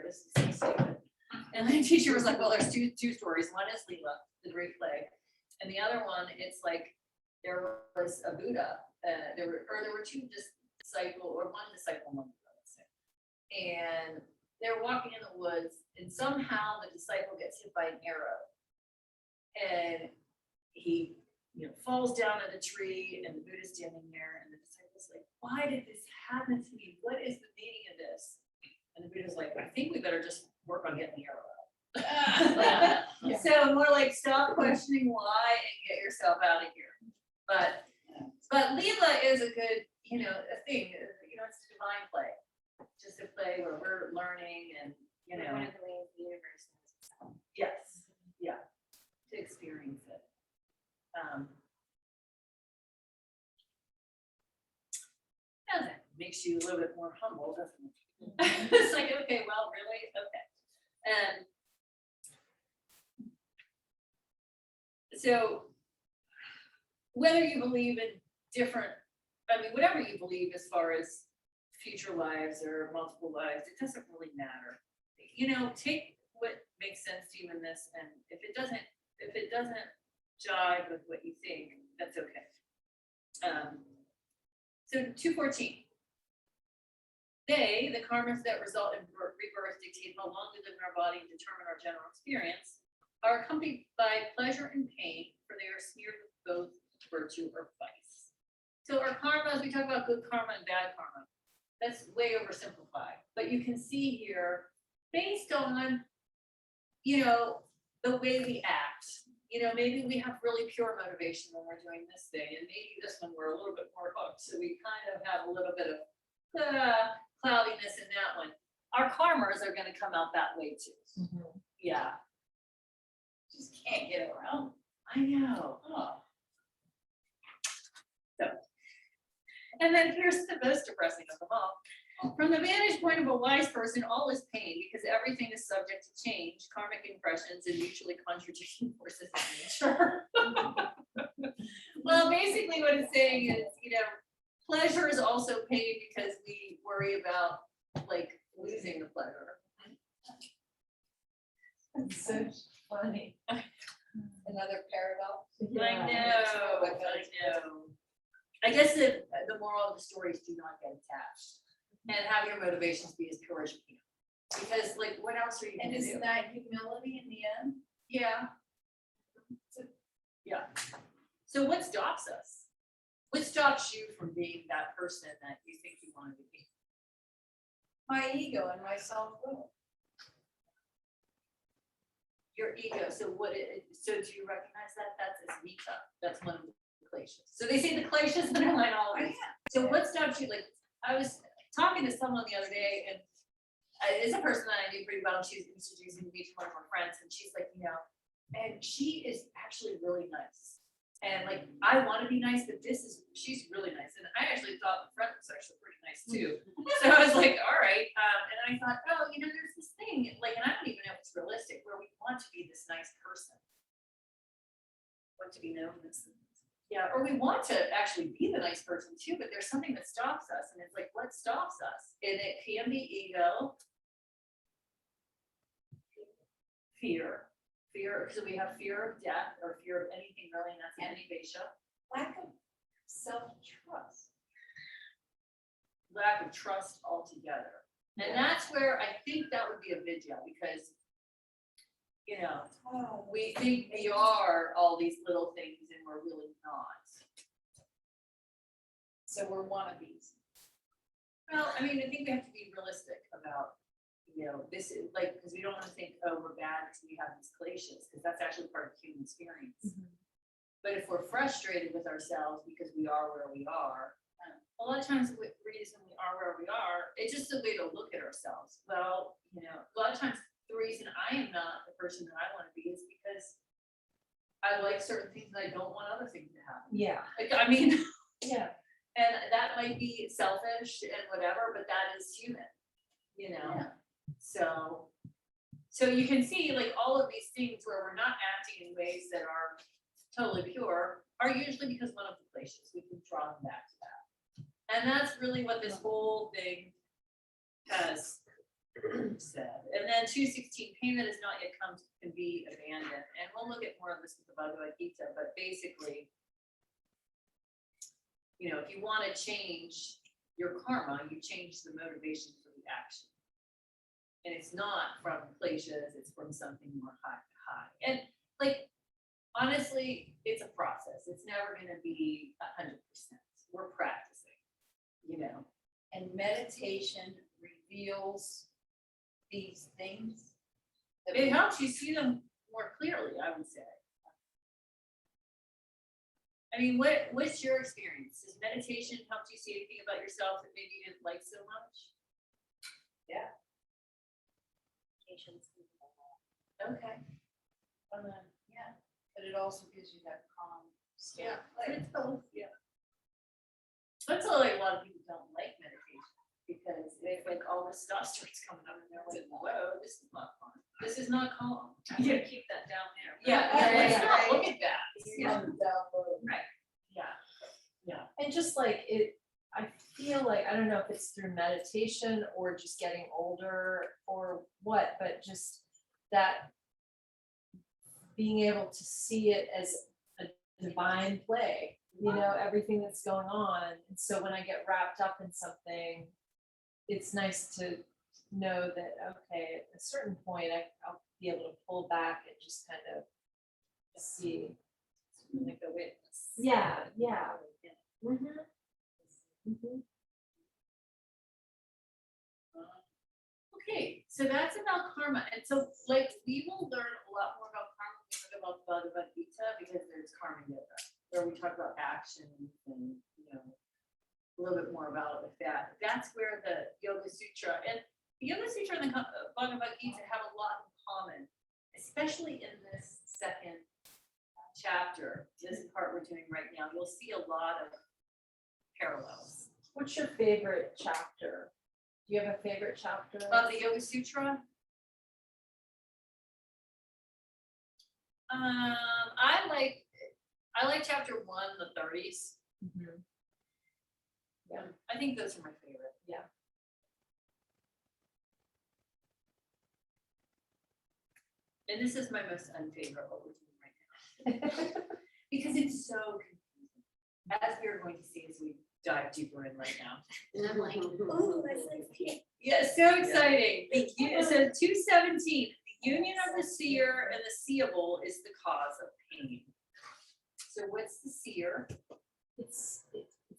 this is so stupid. And the teacher was like, well, there's two stories. One is Leela, the Great Plague. And the other one, it's like, there was a Buddha, there were two disciple, or one disciple, one Buddha, let's say. And they're walking in the woods, and somehow the disciple gets hit by an arrow. And he, falls down in a tree, and the Buddha's standing there, and the disciple's like, why did this happen to me? What is the meaning of this? And the Buddha's like, I think we better just work on getting the arrow out. So more like, stop questioning why and get yourself out of here. But Leela is a good, a thing. It's a divine play. Just a play where we're learning and, One of the ways the universe knows itself. Yes, yeah, to experience it. And that makes you a little bit more humble, doesn't it? It's like, okay, well, really? Okay. And so whether you believe in whatever you believe as far as future lives or multiple lives, it doesn't really matter. Take what makes sense to you in this, and if it doesn't jive with what you think, that's okay. So 214. The karmas that result in rebirth dictate how long we live in our body and determine our general experience, are accompanied by pleasure and pain, for they are smeared with both virtue or vice. So our karmas, we talk about good karma and bad karma. That's way oversimplified, but you can see here, based on, the way we act, maybe we have really pure motivation when we're doing this thing, and maybe this one we're a little bit more hooked, so we kind of have a little bit of cloudiness in that one. Our karmas are going to come out that way too. Mm-hmm. Yeah. Just can't get around. I know. Oh. So, and then here's the most depressing of them all. From the vantage point of a wise person, all is pain, because everything is subject to change, karmic impressions, and mutually contradicting forces of nature. Well, basically what it's saying is, pleasure is also pain, because we worry about losing the pleasure. That's so funny. Another paradox. I know. I guess the moral of the story is do not get attached, and have your motivations be as pure as you can. Because what else are you And gonna do? isn't that humility in the end? Yeah. Yeah. So what stops us? What stops you from being that person that you think you want to be? My ego and my self-will. Your ego. So so do you recognize that? That's Asmita. That's one of the kleshas. So they say the kleshas underline all of these. So what stops you? I was talking to someone the other day, and it's a person that I knew pretty well. She's introducing me to one of her friends, and she's like, and she is actually really nice. And I want to be nice, but she's really nice. And I actually thought the friend was actually pretty nice too. So I was like, all right. And I thought, oh, there's this thing, and I don't even know if it's realistic, where we want to be this nice person. Want to be known as, or we want to actually be the nice person too, but there's something that stops us. And it's what stops us? And it can be ego, fear, so we have fear of death or fear of anything really, and that's anivesha. Lack of self-trust. Lack of trust altogether. And that's where I think that would be a vidya, because we think we are all these little things and we're really not. So we're wannabes. Well, I think we have to be realistic about, this is because we don't want to think, oh, we're bad because we have these kleshas, because that's actually part of human experience. Mm-hmm. But if we're frustrated with ourselves because we are where we are, a lot of times the reason we are where we are, it's just a way to look at ourselves. Well, a lot of times the reason I am not the person that I want to be is because I like certain things and I don't want other things to happen. Yeah. Yeah. And that might be selfish and whatever, but that is human, Yeah. So you can see all of these things where we're not acting in ways that are totally pure are usually because one of the places we can draw them back to that. And that's really what this whole thing has said. And then 216, pain that has not yet come can be abandoned. And we'll look at more of this with the Bhagavad Gita, but basically, you know, if you want to change your karma, you change the motivation for the action. And it's not from pleasures, it's from something more high. And like, honestly, it's a process. It's never gonna be 100%. We're practicing, you know. And meditation reveals these things. that It we- helps you see them more clearly, I would say. I mean, what's your experience? Has meditation helped you see anything about yourself that maybe you didn't like so much? Yeah. Okay. Yeah, but it also gives you that calm state. Yeah, it's both, yeah. That's why a lot of people don't like meditation, because it's like all this stuff starts coming up and they're like, whoa, this is not fun. This is not calm. You gotta keep that down there. Yeah, let's not look at that. Yeah, yeah. And just like it, I feel like, I don't know if it's through meditation or just getting older or what, but just that being able to see it as a divine play, you know, everything that's going on. And so when I get wrapped up in something, it's nice to know that, okay, at a certain point, I'll be able to pull back and just kind of see. Like a witness. Yeah, yeah. Mhm. Mhm. Okay, so that's about karma, and so like we will learn a lot more about karma when we talk about Bhagavad Gita, because there's karma yoga, where we talk about actions and, you know, a little bit more about it with that. That's where the Yoga Sutra and the Yoga Sutra and the Bhagavad Gita have a lot in common, especially in this second chapter, this part we're doing right now. You'll see a lot of parallels. What's your favorite chapter? Do you have a favorite chapter? Of the Yoga Sutra? I like chapter 1, the 30s. Mhm. Yeah. I think those are my favorite. Yeah. And this is my most unfavorite, what we're doing right now. Because it's so confusing, as we are going to see as we dive deeper in right now. And I'm like, ooh, that's like pink. Yeah, so exciting. It says 217, the union of the seer and the seeable is the cause of pain. So what's the seer? It's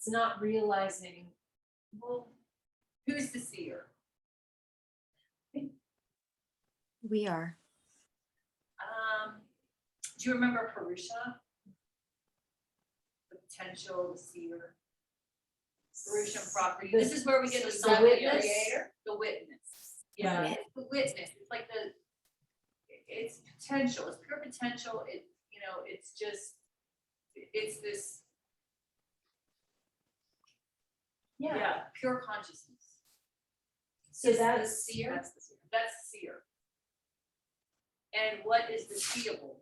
not realizing, Well, who's the seer? We are. Do you remember Purusha? The potential, the seer. Purusha and property. This is where we get the the Sankhya. witness? The witness. Yeah, Right. it's the witness. It's like it's potential. It's pure potential. It, you know, it's just, it's this, yeah, pure consciousness. So Is the that's, seer. That's the seer. That's the seer. And what is the seeable?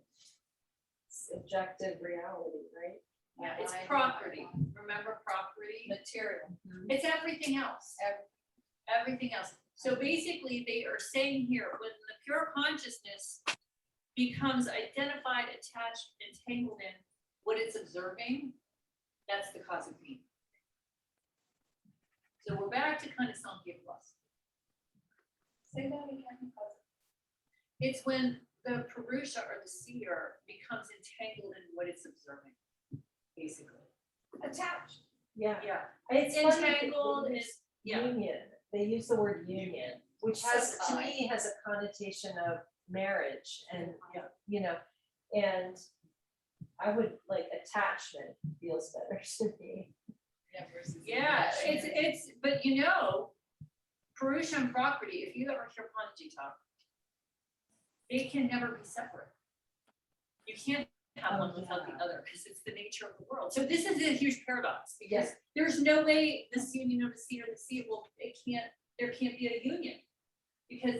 objective reality, right? Yeah, it's property. Remember property? Material. It's everything else. Everything else. So basically, they are saying here, when the pure consciousness becomes identified, attached, entangled in what it's observing, that's the cause of pain. So we're back to kind of Sankhya plus. Say that again. It's when the Purusha or the seer becomes entangled in what it's observing, basically. Attached. Yeah. Yeah, It's funny that entangled they is, use yeah. union. They use the word union, which has, to Sakai. me, has a connotation of marriage and, Yeah. you know, and I would like attachment feels better to me. Yeah, it's, but you know, Purusha and property, if you ever hear Panji talk, they can never be separate. You can't have one without the other, because it's the nature of the world. So this is a huge paradox, because there's no way this union of the sea or the sea will, there can't be a union. Because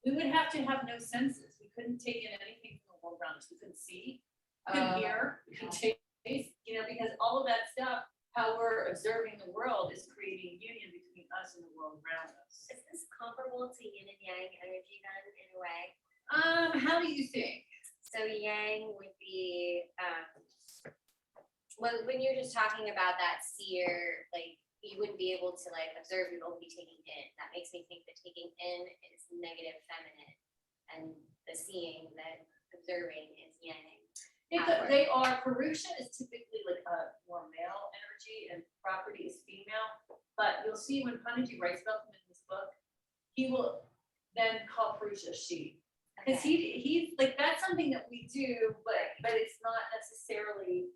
we would have to have no senses. We couldn't take in anything from the world around us. We couldn't see, we couldn't hear, we couldn't taste, you know, because all of that stuff how we're observing the world is creating union between us and the world around us. Is this comparable to yin and yang energy then, in a way? How do you think? So yang would be, when you're just talking about that seer, like, you wouldn't be able to like observe, you'd only be taking in. That makes me think that taking in is negative feminine, and the seeing, that observing is yang. They are, Purusha is typically like a more male energy and property is female, but you'll see when Panaji writes about them in his book, he will then call Purusha she. Cause he's like, that's something that we do, but it's not necessarily,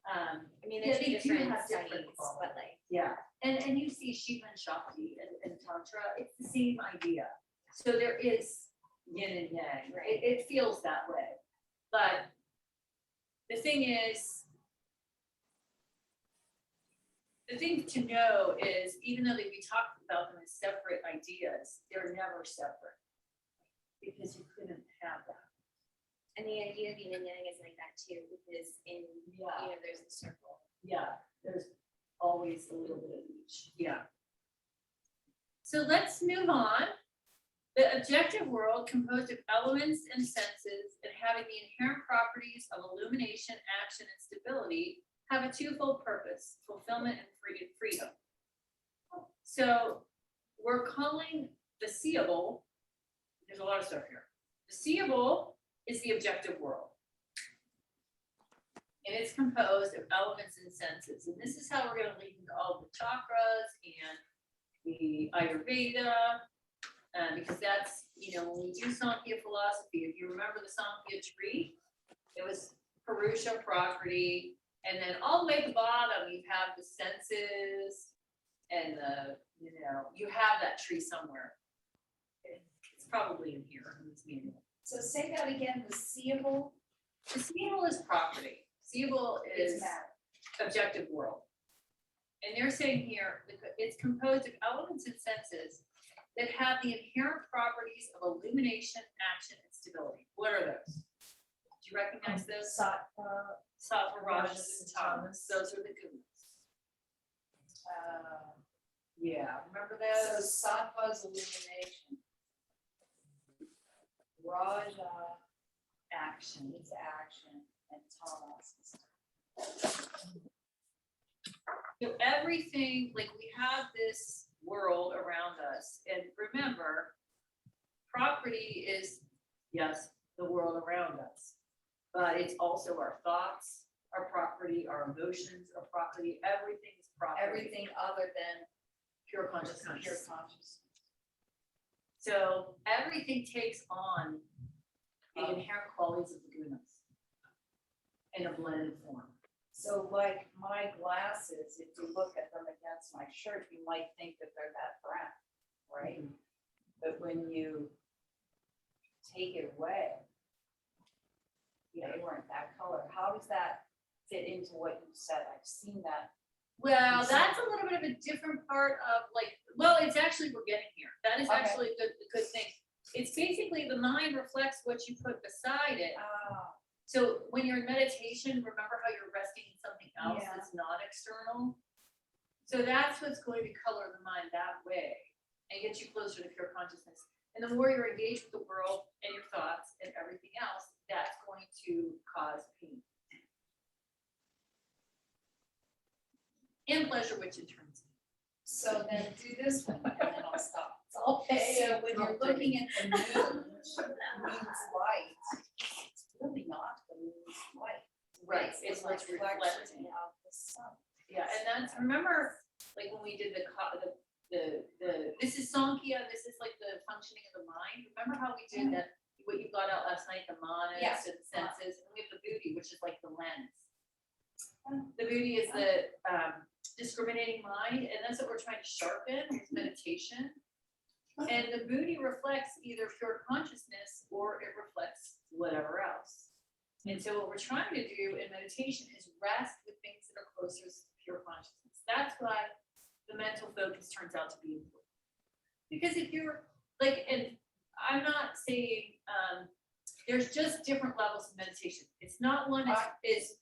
I mean, yeah, there's they do different have different studies, qualities. but like, yeah. And you see Shiva and Shakti and Tantra, it's the same idea. So there is yin and yang, Right. it feels that way. But the thing is, the thing to know is, even though we talk about them as separate ideas, they're never separate. Because you couldn't have that. and the idea of yin and yang is like that too, because in, Yeah. there's a circle. Yeah, there's always a little bit of each, yeah. So let's move on. The objective world, composed of elements and senses and having the inherent properties of illumination, action, and stability, have a twofold purpose: fulfillment and freedom. So we're calling the seeable, there's a lot of stuff here. The seeable is the objective world. And it's composed of elements and senses. And this is how we're gonna lead into all the chakras and the Ayurveda, because that's, when we do Sankhya philosophy, if you remember the Sankhya tree, it was Purusha property, and then all the way at the bottom, you have the senses and you have that tree somewhere. It's probably in here in this manual. So say that again, the seeable The seeable is property. Seeable is is matter. objective world. And they're saying here, it's composed of elements and senses that have the inherent properties of illumination, action, and stability. What are those? Do you recognize those? Sattva, Sattva, Rajas, and Rajas, and Tamas. Tamas. Those are the gunas. Yeah, remember So those? sattva's illumination. Raja Action. is action, and tamas is So everything, like we have this world around us, and remember, property is, yes, the world around us, but it's also our thoughts, our property, our emotions, our property, everything is property. everything other than Pure consciousness. pure consciousness. So everything takes on the inherent qualities of the gunas in a blended form. So like my glasses, if you look at them against my shirt, you might think that they're that brown, right? But when you take it away, they weren't that color. How does that fit into what you said? I've seen that. Well, that's a little bit of a different part of it's actually, we're getting here. That is Okay. actually a good thing. It's basically the mind reflects what you put beside it. So when you're in meditation, remember how you're resting in something else Yeah. that's not external? So that's what's going to color the mind that way and get you closer to pure consciousness. And the more you're engaged with the world and your thoughts and everything else, that's going to cause pain. And pleasure, which in turns. So then do this one, and then I'll stop. Okay. So when you're looking at the moon's light, it's really not the moon's light. Right, It's it's what's a reflection reflecting. of the sun. Yeah, and that's, remember, like when we did this is Sankhya, this is like the functioning of the mind. Remember how we did that, what you got out last night, the manas Yeah. and the senses, and we have the buddhi, which is like the lens. The buddhi is the discriminating mind, and that's what we're trying to sharpen with meditation. And the buddhi reflects either pure consciousness or it reflects whatever else. And so what we're trying to do in meditation is rest with things that are closest to pure consciousness. That's why the mental focus turns out to be important. Because if you're like, and I'm not saying, there's just different levels of meditation. It's not one is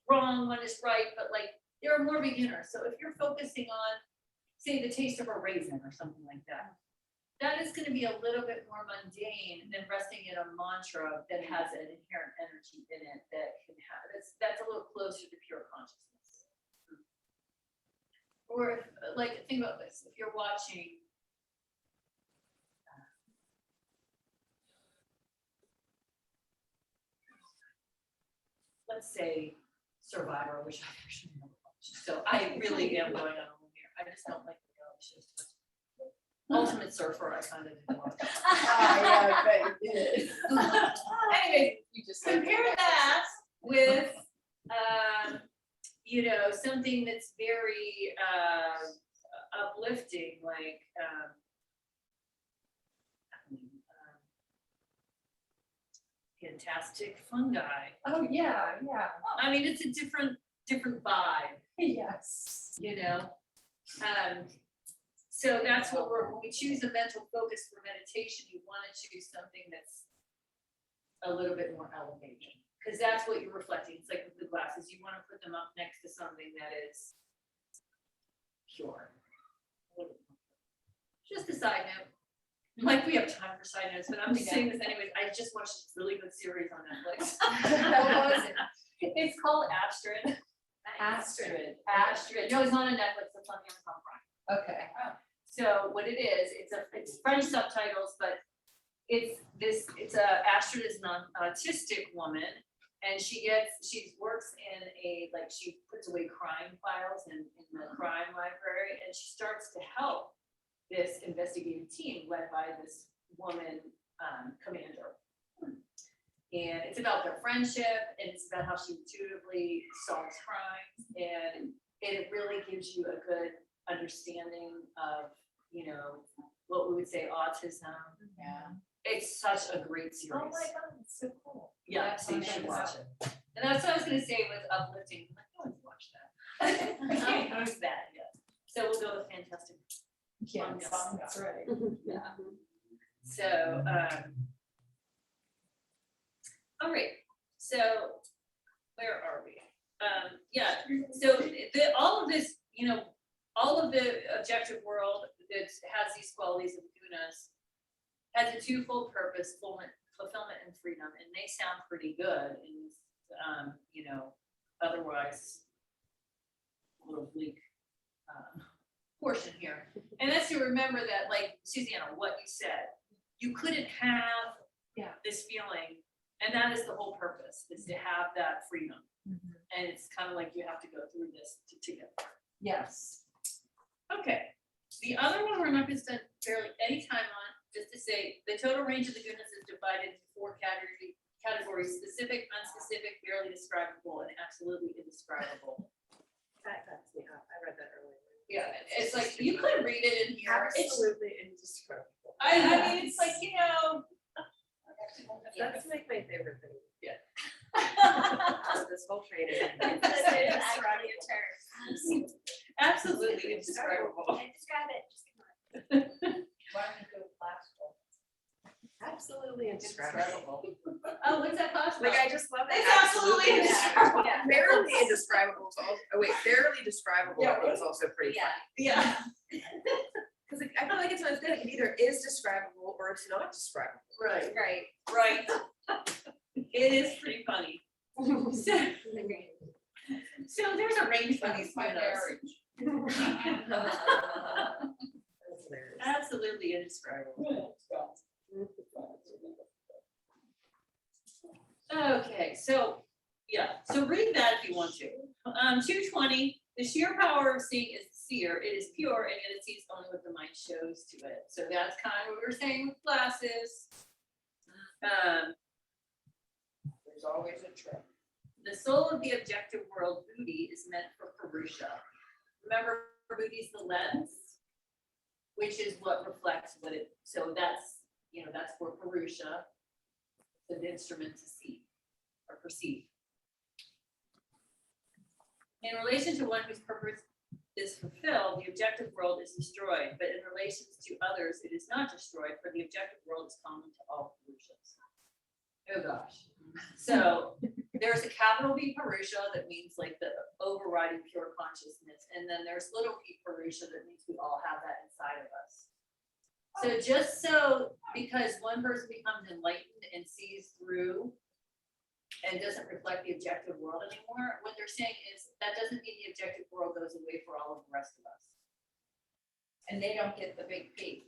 wrong, one is right, but like there are more beginners. So if you're focusing on, say, the taste of a raisin or something like that, that is gonna be a little bit more mundane than resting in a mantra that has an inherent energy in it that can have, that's a little closer to pure consciousness. Or if, like, think about this, if you're watching let's say Survivor, which I actually never watched, so I really am going on a limb here, I just don't like the reality shows too much. Ultimate Surfer, I kind of didn't watch. Yeah, I bet you did. Anyway, You just. compare that with, you know, something that's very uplifting, like, fantastic fungi. Oh, yeah, yeah. I mean, it's a different vibe, Yes. you know? So that's what when we choose a mental focus for meditation, you want to choose something that's a little bit more elevated, because that's what you're reflecting. It's like with the glasses, you want to put them up next to something that is pure. Just a side note. Like, we have time for side notes, but I'm just saying this anyways. I just watched this really good series on Netflix. What was it? It's called Astrid. Astrid. No, it's not on Netflix. It's on Amazon Prime. Okay. So what it is, it's French subtitles, but Astrid is an autistic woman, and she works in she puts away crime files in the crime library, and she starts to help this investigative team led by this woman commander. And it's about their friendship, and it's about how she intuitively solves crimes, and it really gives you a good understanding of, you know, what we would say autism. Yeah. It's such a great series. Oh my God, it's so cool. Yeah, so you should watch it. And that's what I was gonna say was uplifting. I'm like, no one's watched that. I can't post that yet. So we'll go with fantastic. Yes, that's right. Yeah. So, all right, so where are we? Yeah, so all of this, you know, all of the objective world that has these qualities of gunas has a twofold purpose: fulfillment and freedom, and they sound pretty good in this, you know, otherwise a little bleak portion here. And that's to remember that, like, Susanna, what you said, you couldn't have this feeling, and that is the whole purpose, is to have that freedom. Mhm. And it's kind of like you have to go through this to get there. Yes. Okay, the other one we're not gonna spend barely any time on, just to say, the total range of the goodness is divided into 4 categories: specific, unspecific, barely describable, and absolutely indescribable. That cracks me up. I read that earlier. Yeah, it's like, you could read it in here. It's, Absolutely indescribable. I mean, it's like, you know. That's like my favorite thing. Yeah. This whole training. It's actually a term. Absolutely indescribable. Can't describe it, just come on. Why don't you go classical? Absolutely indescribable. Oh, what's that cost? Like, I just love that. It's absolutely indescribable. Yeah, barely indescribable is also, barely describable Yeah. is also pretty Yeah. funny. Yeah. Because I feel like it's not good. It either is describable or it's not describable. Right, Right. right. It is pretty funny. So, Agreed. so there's a range for these My gunas. That's hilarious. Absolutely indescribable. Okay, so, yeah, so read that if you want to. 220, the sheer power of seeing is seer. It is pure, and yet it sees only what the mind shows to it. So that's kind of what we were saying with glasses. There's always a trick. The soul of the objective world, buddhi, is meant for Purusha. Remember, buddhi is the lens, which is what reflects what it, so that's, you know, that's for Purusha, the instrument to see or perceive. In relation to one whose purpose is fulfilled, the objective world is destroyed, but in relations to others, it is not destroyed, for the objective world is common to all Purushas. Oh gosh. So there's a capital B Purusha that means like the overriding pure consciousness, and then there's little p Purusha that means we all have that inside of us. So just so, because one person becomes enlightened and sees through and doesn't reflect the objective world anymore, what they're saying is that doesn't mean the objective world goes away for all of the rest of us. And they don't get the big P.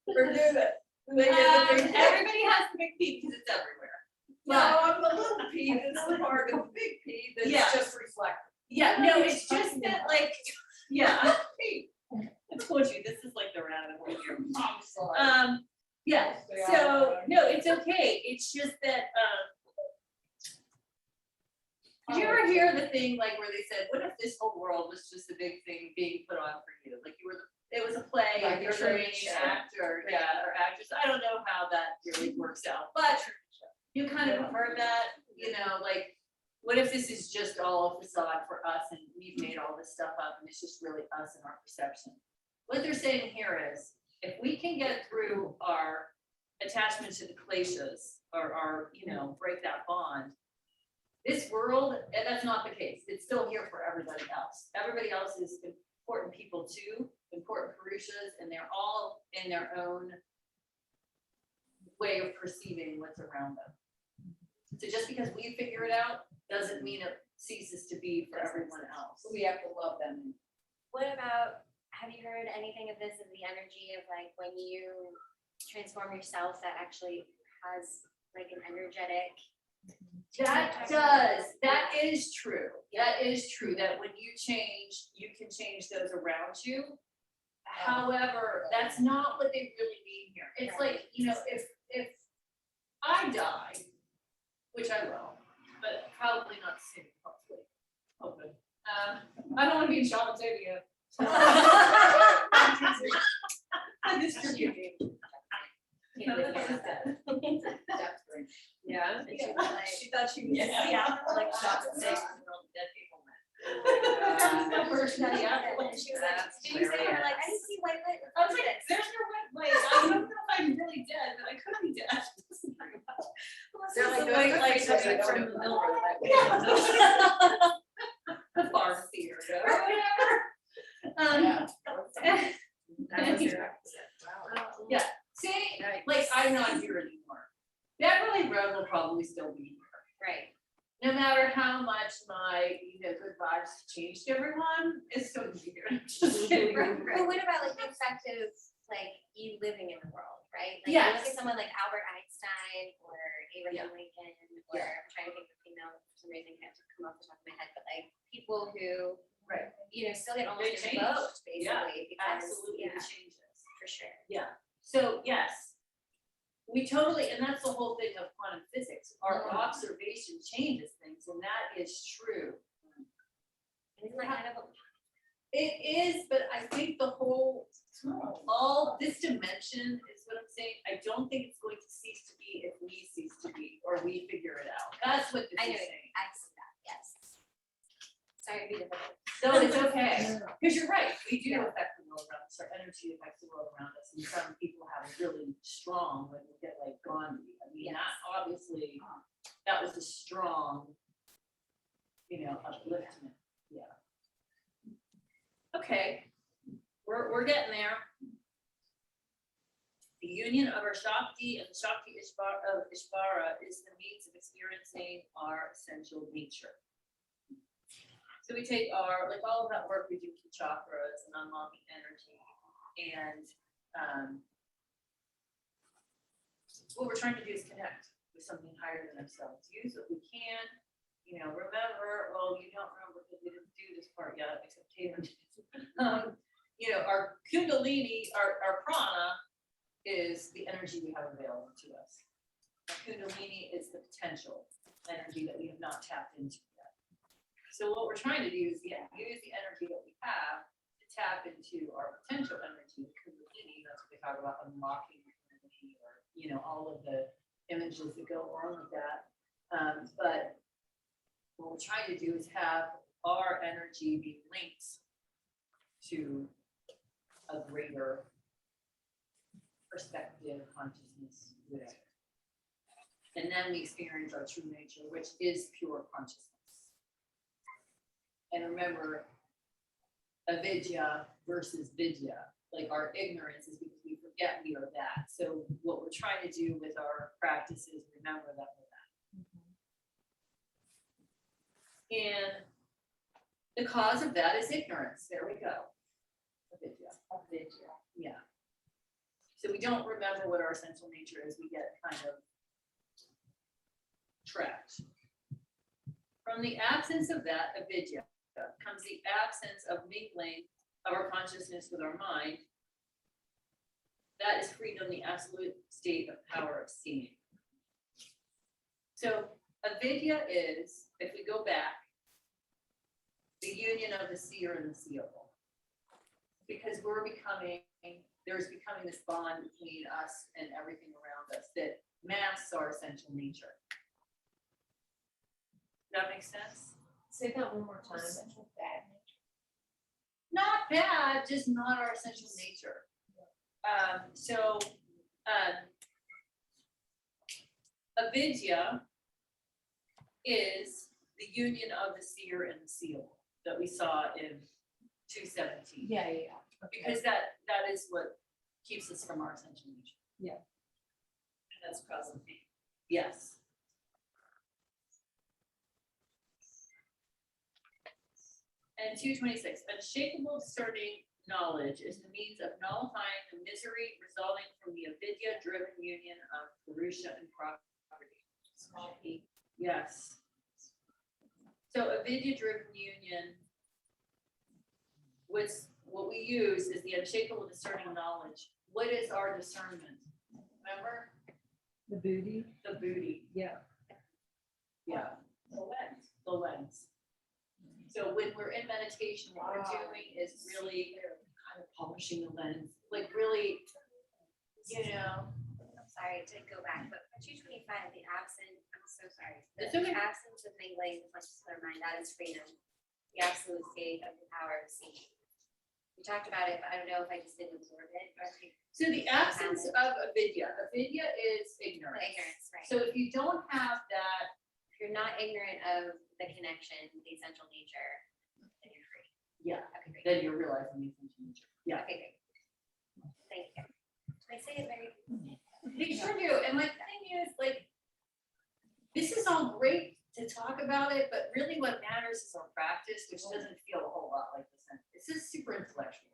Or do they? Do they get the big P? Everybody has the big P because it's everywhere. No, I'm the little P, that's the part of the big P that's Yeah. just reflective. Yeah, no, it's just that like, yeah. I told you, this is like the rabbit hole here. I'm sorry. Yeah, so, no, it's okay, it's just that, did you ever hear the thing like where they said, what if this whole world was just a big thing being put on for you? Like you were, it was a play, Like and you're a the main Truman Show. actor, yeah, or actress, I don't know how that really works out, but you kind of heard that, you know, like, what if this is just all a facade for us and we've made all this stuff up and it's just really us and our perception? What they're saying here is, if we can get through our attachment to the kleshas or our, you know, break that bond, this world, and that's not the case. It's still here for everybody else. Everybody else is important people too, important Purushas, and they're all in their own way of perceiving what's around them. So just because we figure it out, doesn't mean it ceases to be for everyone else. We have to love them. What about, have you heard anything of this, of the energy of like when you transform yourself, that actually has like an energetic? That does, that is true. That is true, that when you change, you can change those around you. However, that's not what they really mean here. It's like, you know, if I die, which I will, but probably not soon, hopefully. Hopefully. I don't wanna be in Shamatopia. Distributing. That's great. Yeah. She thought she was. Yeah. Like shots of sex and all the dead people. That's the first night out. And she was like, did you say, her like, I didn't see white light. I was like, there's no white light. I don't know if I'm really dead, but I could be dead. They're like, The "Those white are light pictures coming I from don't the know." middle. The pharmacy or whatever. Yeah. That was your Wow. Yeah. See, like, I'm not here anymore. Beverly Road will probably still be here. Right. No matter how much my, you know, good vibes changed everyone, it's still gonna be here. Just kidding. But what about like the effect of like you living in the world, right? Like you Yes. look at someone like Albert Einstein or Abraham Lincoln, or Yeah. I'm trying to think of female, for some reason can't come off the top of my head, but like people who, Right. you know, still get almost They changed. invoked Yeah, basically because, Absolutely, yeah, it changes. for sure. Yeah, so yes, we totally, and that's the whole thing of quantum physics. Our observation changes things, and that is true. Isn't that kind of a It is, but I think the whole, all this dimension is what I'm saying. I don't think it's going to cease to be if we cease to be, or we figure it out. That's what this I is know, saying. I see that, yes. Sorry to be difficult. No, it's okay, because you're right, we do affect the world around us, our energy affects the world around us, and some people have it really strong when they get like Gandhi. I mean, that obviously, that was a strong, you know, upliftment, yeah. Okay, we're getting there. The union of our Shakti and the Shakti of Ishvara is the means of experiencing our essential nature. So we take our, like all of that work we do with the chakras and unlocking energy, and what we're trying to do is connect with something higher than ourselves. Use what we can, you know, remember, well, you don't remember because we didn't do this part yet, except Taylor did. You know, our Kundalini, our prana is the energy we have available to us. Our Kundalini is the potential energy that we have not tapped into yet. So what we're trying to do is, use the energy that we have to tap into our potential energy, Kundalini. That's what we talk about, unlocking Kundalini, or, you know, all of the images that go along with that. But what we're trying to do is have our energy be linked to a greater perspective, consciousness, whatever. And then we experience our true nature, which is pure consciousness. And remember, avidya versus vidya, like our ignorance is because we forget we are that. So what we're trying to do with our practice is remember that we're that. And the cause of that is ignorance. There we go. Avidya. Avidya. Yeah. So we don't remember what our essential nature is. We get kind of trapped. From the absence of that, avidya, comes the absence of mingling of our consciousness with our mind. That is freedom, the absolute state of power of seeing. So avidya is, if we go back, the union of the seer and the seeable. Because there's becoming this bond between us and everything around us that masks our essential nature. That makes sense? Say that one more time. Essential bad nature. Not bad, just not our essential nature. Avidya is the union of the seer and the seeable that we saw in 217. Yeah. Okay. Because that is what keeps us from our essential nature. Yeah. And that's causing pain. Yes. And 226, unshakable discerning knowledge is the means of nullifying the misery resulting from the avidya-driven union of Purusha and property. Small p. Yes. So avidya-driven union, what we use is the unshakable discerning knowledge. What is our discernment? Remember? The booty. The booty. Yeah. Yeah. The lens. The lens. So when we're in meditation, what we're doing is really kind of polishing the lens, like really, I'm sorry to go back, but for 225, the absence, I'm so sorry. It's The okay. absence of mingling, the conscious clear mind, that is freedom. The absolute state of the power of seeing. We talked about it, but I don't know if I just didn't absorb it or if So the absence of avidya is ignorance. ignorance, right? So if you don't have that, If you're not ignorant of the connection, the essential nature, then you're free. yeah, Okay, great. then you're realizing the essential nature. Yeah. Okay, great. Thank you. Did I say it very? They sure do. And my thing is, like, this is all great to talk about it, but really what matters is our practice, which doesn't feel a whole lot like this. This is super intellectual.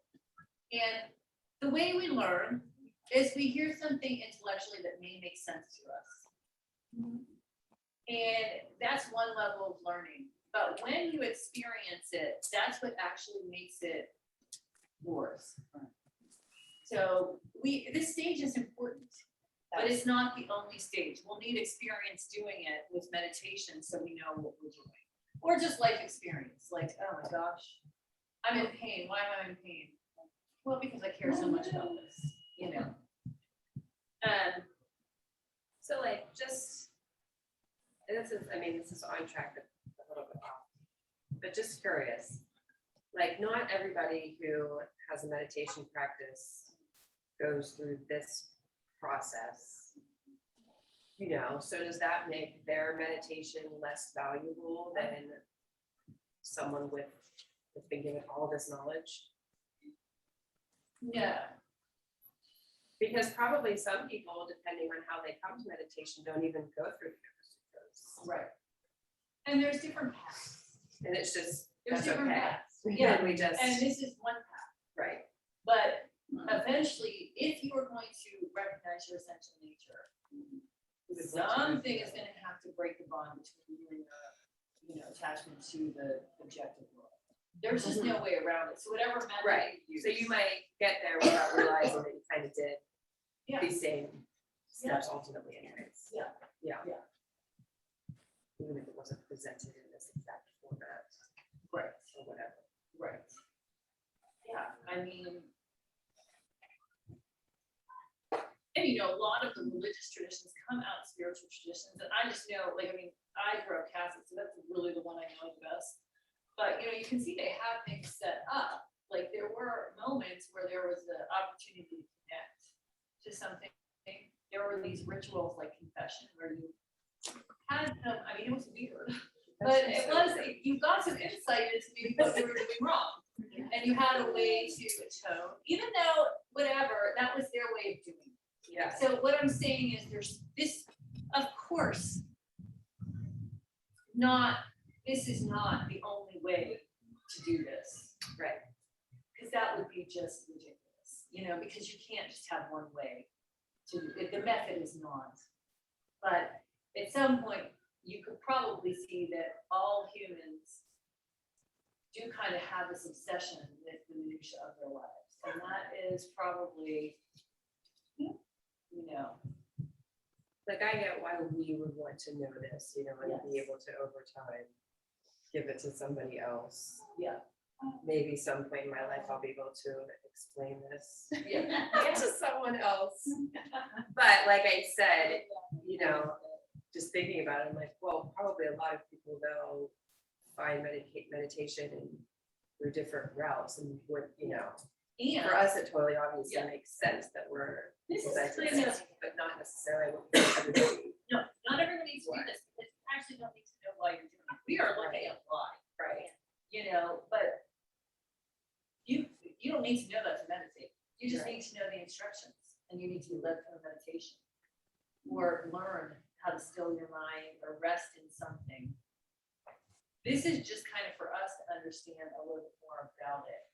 And the way we learn is we hear something intellectually that may make sense to us. And that's one level of learning. But when you experience it, that's what actually makes it yours. So this stage is important, but it's not the only stage. We'll need experience doing it with meditation so we know what we're doing. Or just life experience, like, oh my gosh, I'm in pain. Why am I in pain? Well, because I care so much about this, So like just, and this is on track, but a little bit off, but just curious, like not everybody who has a meditation practice goes through this process. So does that make their meditation less valuable than someone with been given all this knowledge? yeah. Because probably some people, depending on how they come to meditation, don't even go through the Sutras. Right. And there's different paths. And it's just, There's that's different okay. paths. Then Yeah. we just, And this is one path. right. But eventually, if you are going to recognize your essential nature, something is going to have to break the bond between you and your, attachment to the objective world. There's just no way around it. So whatever method Right, you use. so you might get there without realizing that you kind of did Yeah. these same steps ultimately anyways. Yeah. Yeah. Yeah. Even if it wasn't presented in this exact format Right. or whatever. Right. Yeah, I mean. And a lot of the religious traditions come out of spiritual traditions, and I just know, I grew up Catholic, so that's really the one I know the best. But, you can see they have things set up, like there were moments where there was the opportunity to connect to something. There were these rituals like confession, where you had, I mean, it was weird. But it was, you got some insight into maybe what you were doing wrong. And you had a way to atone, even though, whatever, that was their way of doing it. Yeah. So what I'm saying is there's this, of course, this is not the only way to do this. Right. Because that would be just ridiculous, because you can't just have one way the method is not. But at some point, you could probably see that all humans do kind of have this obsession with the minutia of their lives. And that is probably, Like, I get why we would want to know this, and be Yes. able to over time give it to somebody else. Yeah. Maybe some point in my life I'll be able to explain this Yeah. to someone else. But like I said, just thinking about it, I'm like, well, probably a lot of people though find meditation through different routes and what, And for us, it totally obviously Yeah. makes sense that we're, this is that's kind of, but not necessarily what everybody. no, not everybody needs to do this, because you actually don't need to know why you're doing it. We are looking at why, Right. But you don't need to know that to meditate. You just Right. need to know the instructions, and you need to be led through meditation. Or learn how to still your mind or rest in something. This is just kind of for us to understand a little bit more about it.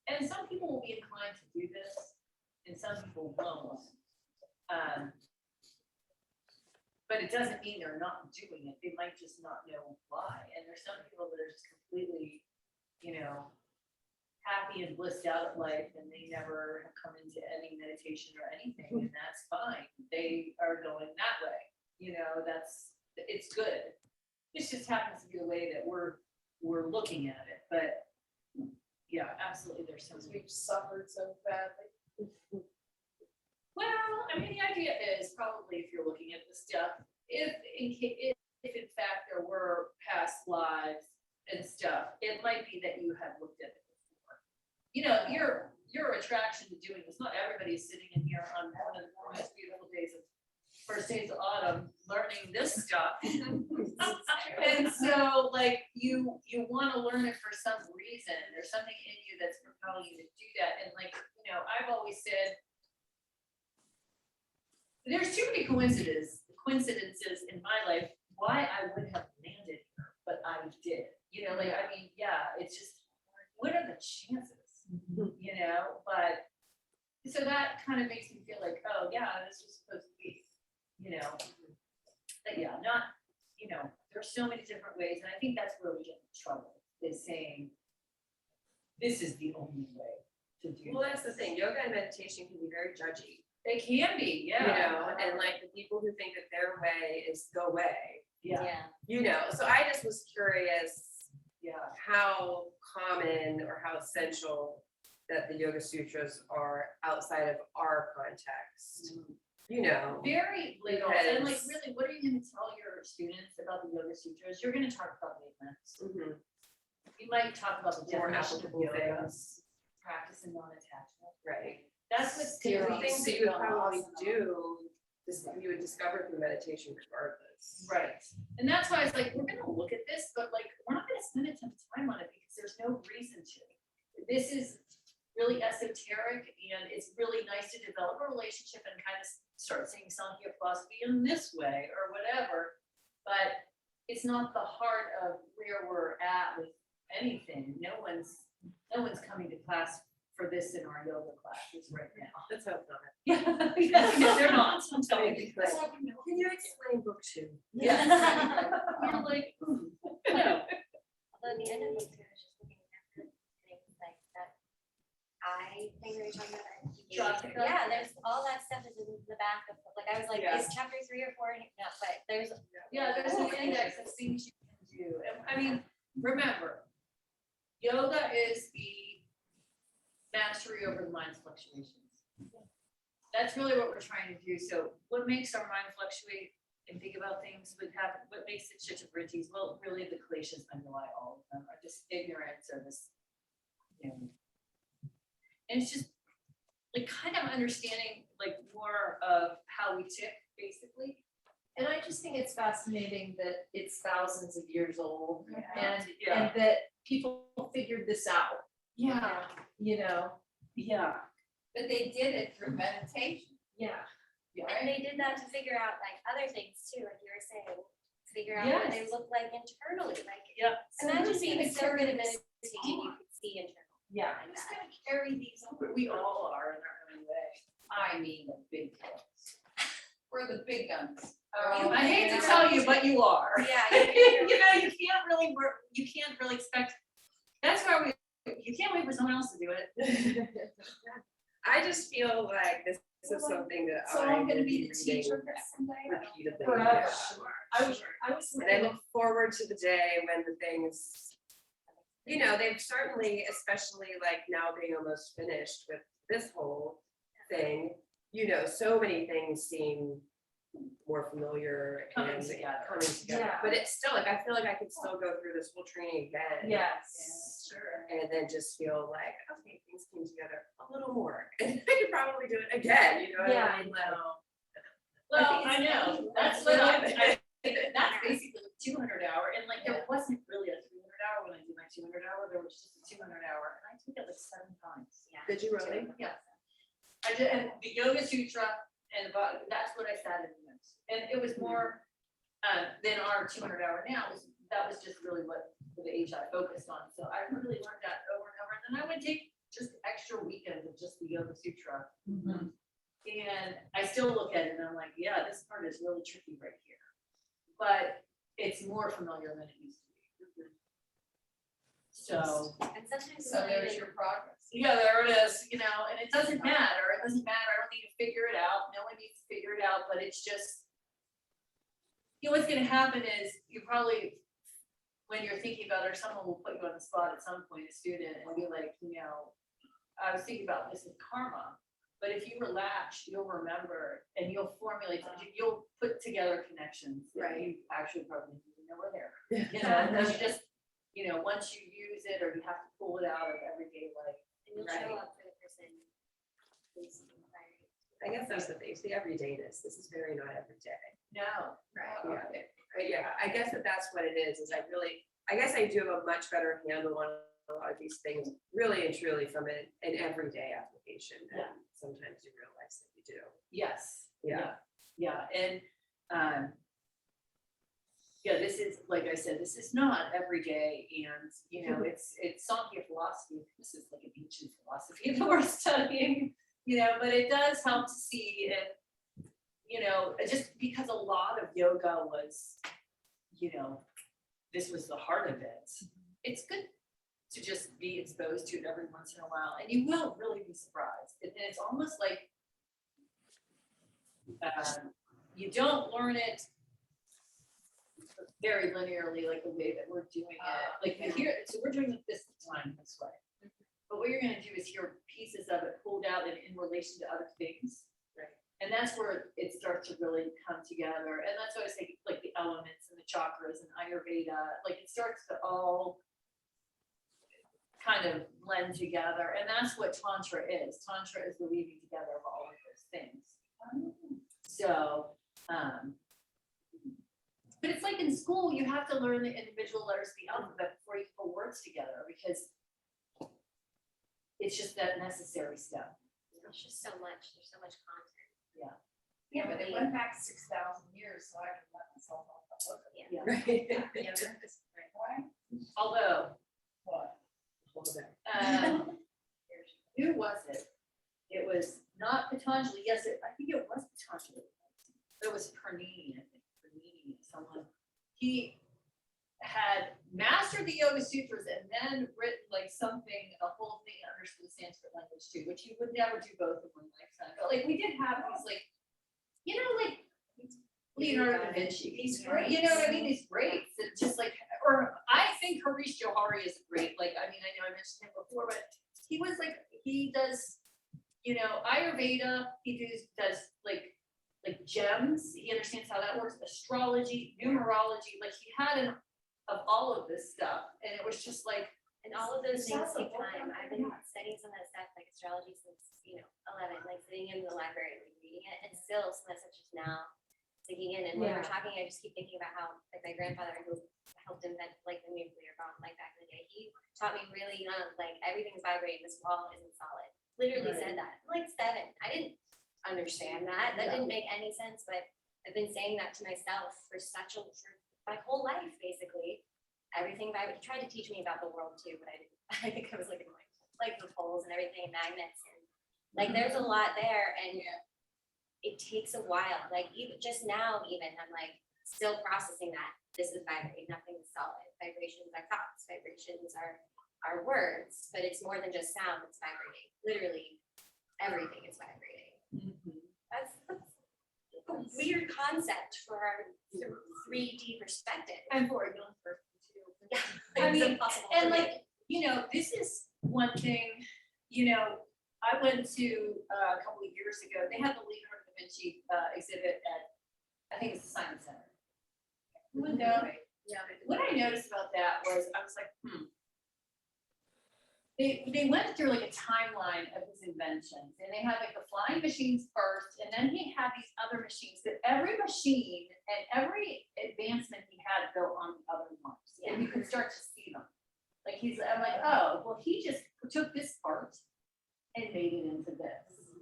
And some people will be inclined to do this, and some people won't. But it doesn't mean they're not doing it. They might just not know why. And there's some people that are just completely, happy and blissed out at life, and they never have come into any meditation or anything, and that's fine. They are going that way. It's good. It just happens to be the way that we're looking at it. But yeah, absolutely, there's some. We've suffered so badly. Well, I mean, the idea is probably if you're looking at the stuff, if in fact there were past lives and stuff, it might be that you have looked at it before. Your attraction to doing this, not everybody's sitting in here on one of the most beautiful days of first days of autumn, learning this stuff. And so like you want to learn it for some reason. There's something in you that's propelling you to do that. And like, I've always said, there's too many coincidences in my life why I would have landed here, but I did. It's just, what are the chances? But so that kind of makes me feel like, oh yeah, this was supposed to be, but yeah, not, there's so many different ways, and I think that's where we get in trouble, is saying, this is the only way to do. Well, that's the this. thing, yoga and meditation can be very judgy. They can be, You yeah. know, and like the people who think that their way is the way, Yeah, so I just was curious yeah. how common or how essential that the Yoga Sutras are outside of our context, Very little, and like Because- really, what are you gonna tell your students about the Yoga Sutras? You're gonna talk about wavelengths. Mhm. You might talk about the More definition of applicable yoga, things, practice and non-attachment. right? That's what The typically. things that you would probably do, you would discover through meditation regardless. Right, and that's why I was like, we're gonna look at this, but like, we're not gonna spend a ton of time on it because there's no reason to. This is really esoteric, and it's really nice to develop a relationship and kind of start seeing Sankhya philosophy in this way or whatever. But it's not the heart of where we're at with anything. No one's coming to class for this in our yoga classes right now. Let's hope not. Yeah, yeah, they're not. I'm telling you. Can you explain book 2? Yeah. You're like, no. Although the end of book 2, I was just looking at things like that. I think we were talking about that. Jyotika? Yeah, there's all that stuff is in the back of, like, I was like, Yeah. is chapter 3 or 4? No, but there's. Yeah, there's an index of things you can do. And I mean, remember, yoga is the mastery over the mind's fluctuations. That's really what we're trying to do. So what makes our mind fluctuate and think about things what makes it chitta-vrittis? Well, really the kleshas underlie all of them, are just ignorance or this, and it's just like kind of understanding like more of how we tick basically. And I just think it's fascinating that it's thousands of years old and Yeah. that people figured this out, Yeah, you know? yeah, But they did it through meditation, Yeah. right? And they did that to figure out like other things too, like you were saying, figure out what they Yes. look like internally, like. yeah. Imagine being so good at meditating, you could see internal. Yeah. Like Who's that. gonna carry these over? We all are in our own way. I mean, the big ones. We're the big guns. I hate to tell you, but you are. Yeah. You know, you can't really work, you can't really expect, that's why you can't wait for someone else to do it. I just feel like this is something that So I I'm gonna will be be the teacher reading someday. repeatedly. Forever. Yeah. I was And I thinking, look forward to the day when the things, you know, they've certainly, especially like now being almost finished with this whole thing, you know, so many things seem more familiar Coming and together. coming together. Yeah. But it's still like, I feel like I could still go through this whole training again. yes. Sure. And then just feel like, okay, things came together a little more. And I could probably do it again, you know what Yeah, I mean? Like, Well, think I it's know, funny, that's but what that's basically the 200 hour, and like, there Yeah. wasn't really a 300 hour when I did my 200 hour, there was just a 200 hour, and I took it like 7 times. Yeah. Did you really? Yeah. I did, and the Yoga Sutra, and the that's what I sat in the most, and it was more, than our 200 hour now, that was just really what the age I focused on, so I really learned that over and over, and then I would take just extra weekends of just the Yoga Sutra. Mhm. And I still look at it and I'm like, yeah, this part is really tricky right here. But it's more familiar than it used to be. So, And sometimes. So there's your progress. yeah, there it is, you know, and it doesn't matter, I don't need to figure it out, no one needs to figure it out, but it's just, you know, what's gonna happen is you probably, when you're thinking about it, or someone will put you on the spot at some point, a student, and be like, you know, I was thinking about this with karma. But if you relax, you'll remember and you'll formulate, you'll put together connections that you actually probably didn't even know were there. You know, because you just, you know, once you use it or you have to pull it out of everyday life. And you'll show up for the person who's inspired. I guess that's the thing, it's the everydayness. This is very not every day. No. Yeah. Yeah, I guess that's what it is I guess I do have a much better handle on a lot of these things, really and truly from an everyday application than sometimes you realize that you do. Yes. Yeah. Yeah, and, yeah, this is, like I said, this is not every day, and, you know, it's Sankhya philosophy, this is like an ancient philosophy that we're studying, you know, but it does help to see it, you know, just because a lot of yoga was, you know, this was the heart of it. It's good to just be exposed to it every once in a while, and you will really be surprised. And it's almost like you don't learn it very linearly, like the way that we're doing it. Like you hear, so we're doing it this time this way. But what you're gonna do is hear pieces of it pulled out and in relation to other things. Right. And that's where it starts to really come together. And that's what I say, like the elements and the chakras and Ayurveda, like it starts to all kind of blend together. And that's what Tantra is. Tantra is the weaving together of all of those things. So, but it's like in school, you have to learn the individual letters of the alphabet before you put words together, because it's just that necessary step. There's just so much, there's so much content. Yeah, but it went back 6,000 years, so I can let myself off the hook. Yeah. Right. Why? Although, What? Hold on. who was it? It was not Patanjali. Yes, I think it was Patanjali. It was Pranini, I think. Pranini, someone. He had mastered the Yoga Sutras and then written like something, a whole thing understood the Sanskrit language too, which you would never do both in one lifetime. But like we did have these like, you know, like Leonardo da Vinci. He's great. You know what I mean? He's great. It's just like, or I think Harish Johari is great. Like, I mean, I know I mentioned him before, but he was like, he does, you know, Ayurveda, he does like gems. He understands how that works, astrology, numerology, like he had of all of this stuff. And it was just like, And all of those things Sounds like take time. what I've been studying some of that stuff, like astrology since, 11, like sitting in the library and reading it, and still some of that stuff just now sinking in. And when we're Yeah. talking, I just keep thinking about how, like, my grandfather who helped invent like the nuclear bomb, like back in the day, he taught me really young, like, everything's vibrating, this wall isn't solid. Literally said that. I'm like 7. I didn't understand that. That didn't make any sense, but I've been saying that to myself for for my whole life, basically. Everything vibrates. He tried to teach me about the world too, but I didn't. I think I was like, like the poles and everything and magnets and like there's a lot there and it takes a while. Like even just now, even I'm like still processing that this is vibrating, nothing is solid. Vibrations are thoughts, vibrations are words, but it's more than just sound, it's vibrating. Literally everything is vibrating. That's a weird concept for our 3D perspective. And for a young person too. Yeah. I It's mean, impossible and for me. like, you know, this is one thing, you know, I went to a couple of years ago, they had the Leonardo da Vinci exhibit at, I think it's the Science Center. Window. Yeah. What I noticed about that was, I was like, They went through like a timeline of his inventions and they had like the flying machines first, and then he had these other machines that every machine and every advancement he had built on the other ones. And you could start to see them. Like I'm like, oh, well, he just took this part and made it into this.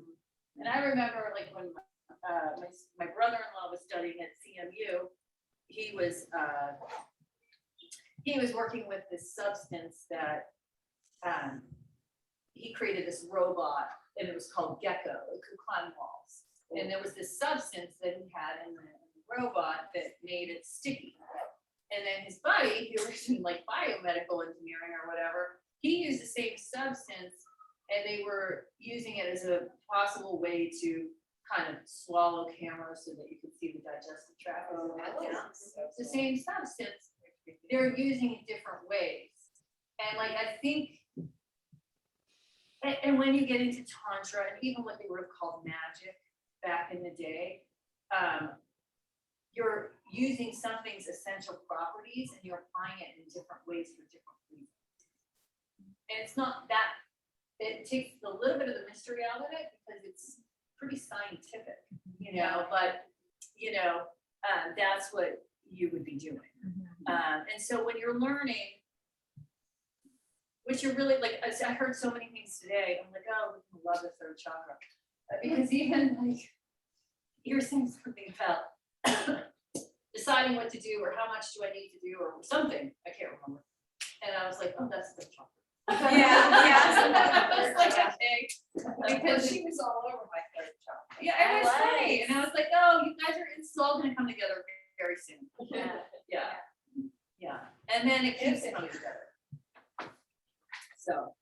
And I remember like when my brother-in-law was studying at CMU, he was working with this substance that he created this robot and it was called Gecko. It could climb walls. And there was this substance that he had in the robot that made it sticky. And then his buddy, who was in like biomedical engineering or whatever, he used the same substance and they were using it as a possible way to kind of swallow cameras so that you could see the digestive tract. It's the same substance. They're using it different ways. And like, I think, and when you get into Tantra and even what they would have called magic back in the day, you're using something's essential properties and you're applying it in different ways for different reasons. And it's not that, it takes a little bit of the mystery out of it because it's pretty scientific, you know, but, you know, that's what you would be doing. And so when you're learning, which you're really like, I heard so many things today, I'm like, oh, we love the third chakra. Because even like, you're saying something about deciding what to do or how much do I need to do or something, I can't remember. And I was like, oh, that's the chakra. I was like, okay. Because she was all over my third chakra. yeah, it was funny. And I was like, oh, you guys are, it's all gonna come together very soon. Yeah. And then it keeps coming together. So,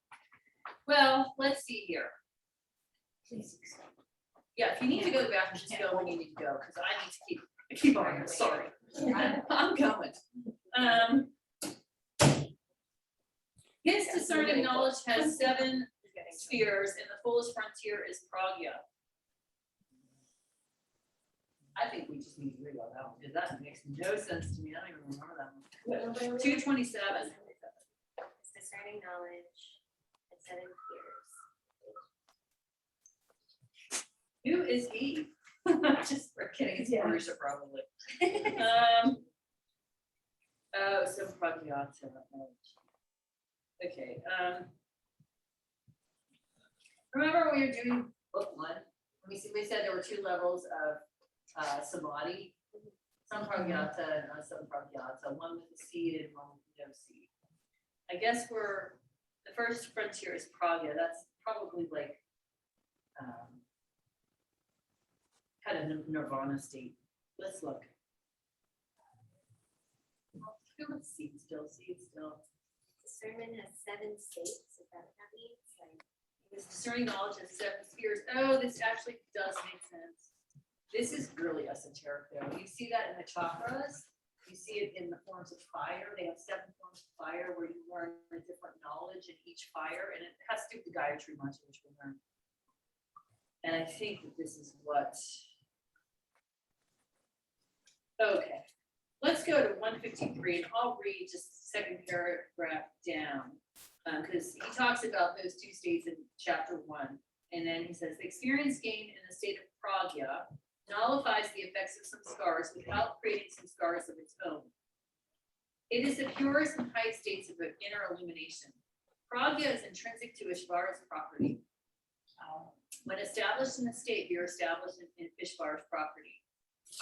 well, let's see here. Yeah, if you need to go to the bathroom, just go when you need to go, because I need to keep on, sorry. I'm going. His discerning knowledge has 7 spheres, and the fullest frontier is pragya. I think we just need to read all that one, because that makes no sense to me. I don't even remember that one. 227. Discerning knowledge at 7 years. Who is he? Just kidding, it's Marisha probably. Oh, so pragyata. Okay, remember we were doing book 1? We said there were 2 levels of samadhi. Some pragyata and some pragyata, one with a seed and one with no seed. I guess the first frontier is pragya. That's probably like kind of nirvana state. Let's look. Seed still. Discernment has 7 states, is that what that means? Like, This discerning knowledge has 7 spheres. Oh, this actually does make sense. This is really esoteric though. You see that in the chakras. You see it in the forms of fire. They have 7 forms of fire where you learn a different knowledge in each fire, and it has to do with the Gayatri Mantra, which we learn. And I think that this is what. Okay, let's go to 153, and I'll read just the second paragraph down, because he talks about those 2 states in chapter 1, and then he says the experience gained in the state of pragya nullifies the effects of some scars without creating some scars of its own. It is the purest and highest states of inner illumination. Pragya is intrinsic to Ishvara's property. When established in the state, we are established in Ishvara's property.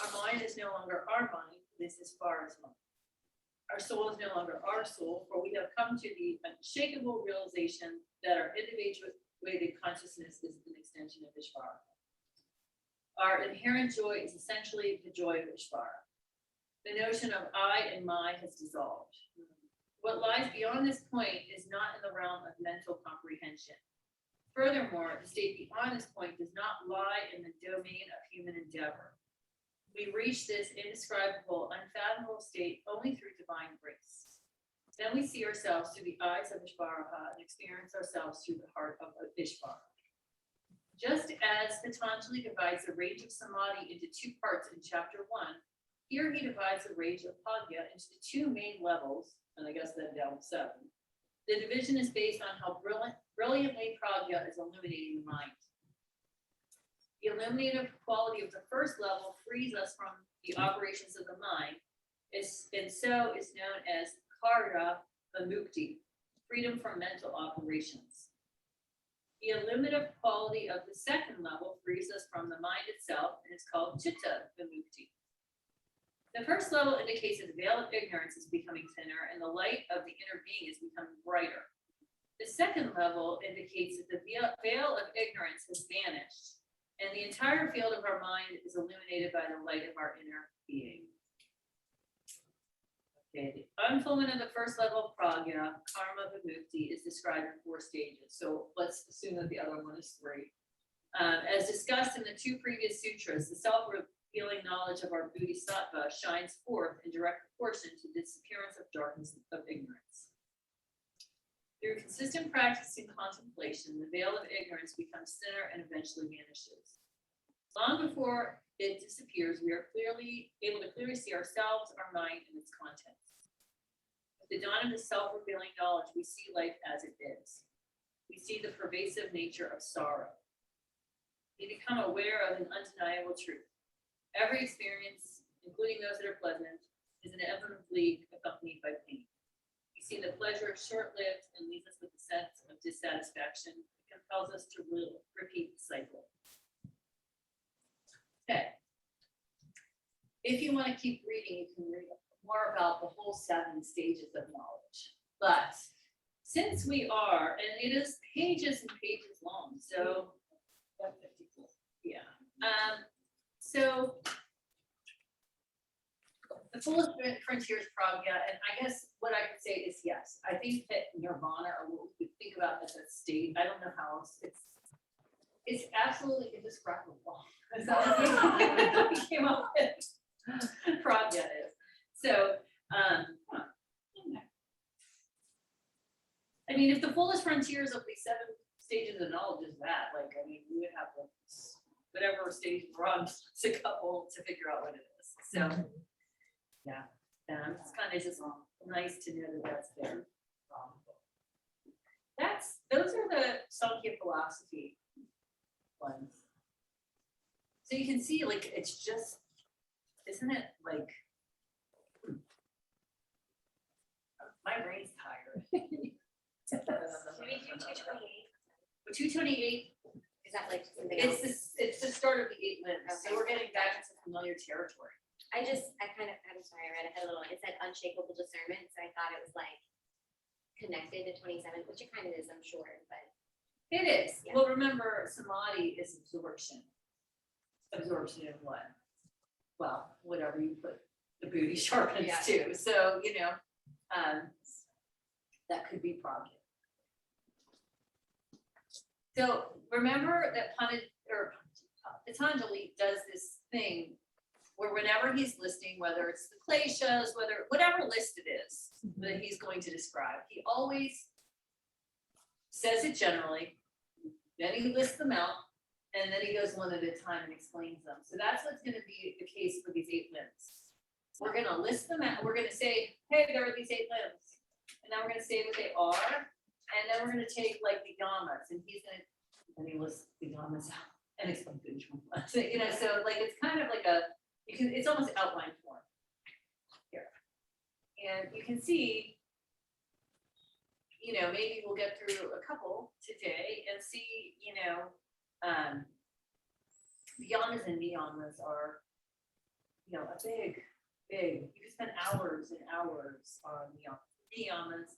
Our mind is no longer our mind, it is Ishvara's mind. Our soul is no longer our soul, for we have come to the unshakable realization that our individuated consciousness is an extension of Ishvara. Our inherent joy is essentially the joy of Ishvara. The notion of I and my has dissolved. What lies beyond this point is not in the realm of mental comprehension. Furthermore, the state beyond this point does not lie in the domain of human endeavor. We reach this indescribable, unfathomable state only through divine grace. Then we see ourselves through the eyes of Ishvara and experience ourselves through the heart of Ishvara. Just as Patanjali divides the rage of samadhi into two parts in chapter 1, here he divides the rage of Pragya into the two main levels, and I guess then down to 7. The division is based on how brilliantly Pragya is illuminating the mind. The illuminative quality of the first level frees us from the operations of the mind, and so is known as karya vimukti, freedom from mental operations. The illuminative quality of the second level frees us from the mind itself and is called chitta vimukti. The first level indicates that the veil of ignorance is becoming thinner and the light of the inner being is becoming brighter. The second level indicates that the veil of ignorance has vanished and the entire field of our mind is illuminated by the light of our inner being. Okay, the unfoldment of the first level of Pragya, karma vimukti, is described in 4 stages. So let's assume that the other one is 3. As discussed in the 2 previous sutras, the self-revealing knowledge of our bodhisattva shines forth in direct proportion to the disappearance of darkness of ignorance. Through consistent practice and contemplation, the veil of ignorance becomes thinner and eventually vanishes. Long before it disappears, we are able to clearly see ourselves, our mind, and its contents. With the dawn of the self-revealing knowledge, we see life as it is. We see the pervasive nature of sorrow. We become aware of an undeniable truth. Every experience, including those that are pleasant, is inevitably accompanied by pain. We see the pleasure is short-lived and leaves us with a sense of dissatisfaction. It compels us to repeat the cycle. Okay. If you want to keep reading, you can read more about the whole 7 stages of knowledge. But since we are, and it is pages and pages long, so yeah. So the fullest frontier is Pragya, and I guess what I could say is yes. I think that Nirvana, or what we think about as a state, I don't know how else, it's absolutely indescribable. That's how we came up with Pragya is. So, I mean, if the fullest frontiers of these 7 stages of knowledge is that, like, I mean, we would have like whatever stage we're on, it's a couple to figure out what it is. So, yeah, it's kind of just nice to know that that's there. Those are the Sankhya philosophy ones. So you can see, like, it's just, isn't it like, my brain's tired. Should we do 228? 228, Is that like something else? it's the start of the 8 limbs, so we're getting back into familiar territory. I'm sorry, I read ahead a little. It said unshakable discernment, so I thought it was like connected to 27, which it kind of is, I'm sure, but. It is. Yeah. Well, remember, samadhi is absorption. Absorption of what? Well, whatever you put the booty sharpens Yeah. to. So, you know, that could be Pragya. So remember that Patanjali does this thing where whenever he's listing, whether it's the kleshas, whatever list it is that he's going to describe, he always says it generally, then he lists them out, and then he goes one at a time and explains them. So that's what's going to be the case for these 8 limbs. We're going to list them out. We're going to say, hey, there are these 8 limbs. And now we're going to say what they are. And then we're going to take like the yamas, and he's going to, and he lists the yamas out. and explain which one was, you know, so like, it's kind of like it's almost outline form here. And you can see, you know, maybe we'll get through a couple today and see, you know, yamas and niyamas are, you know, a big, you can spend hours and hours on niyamas.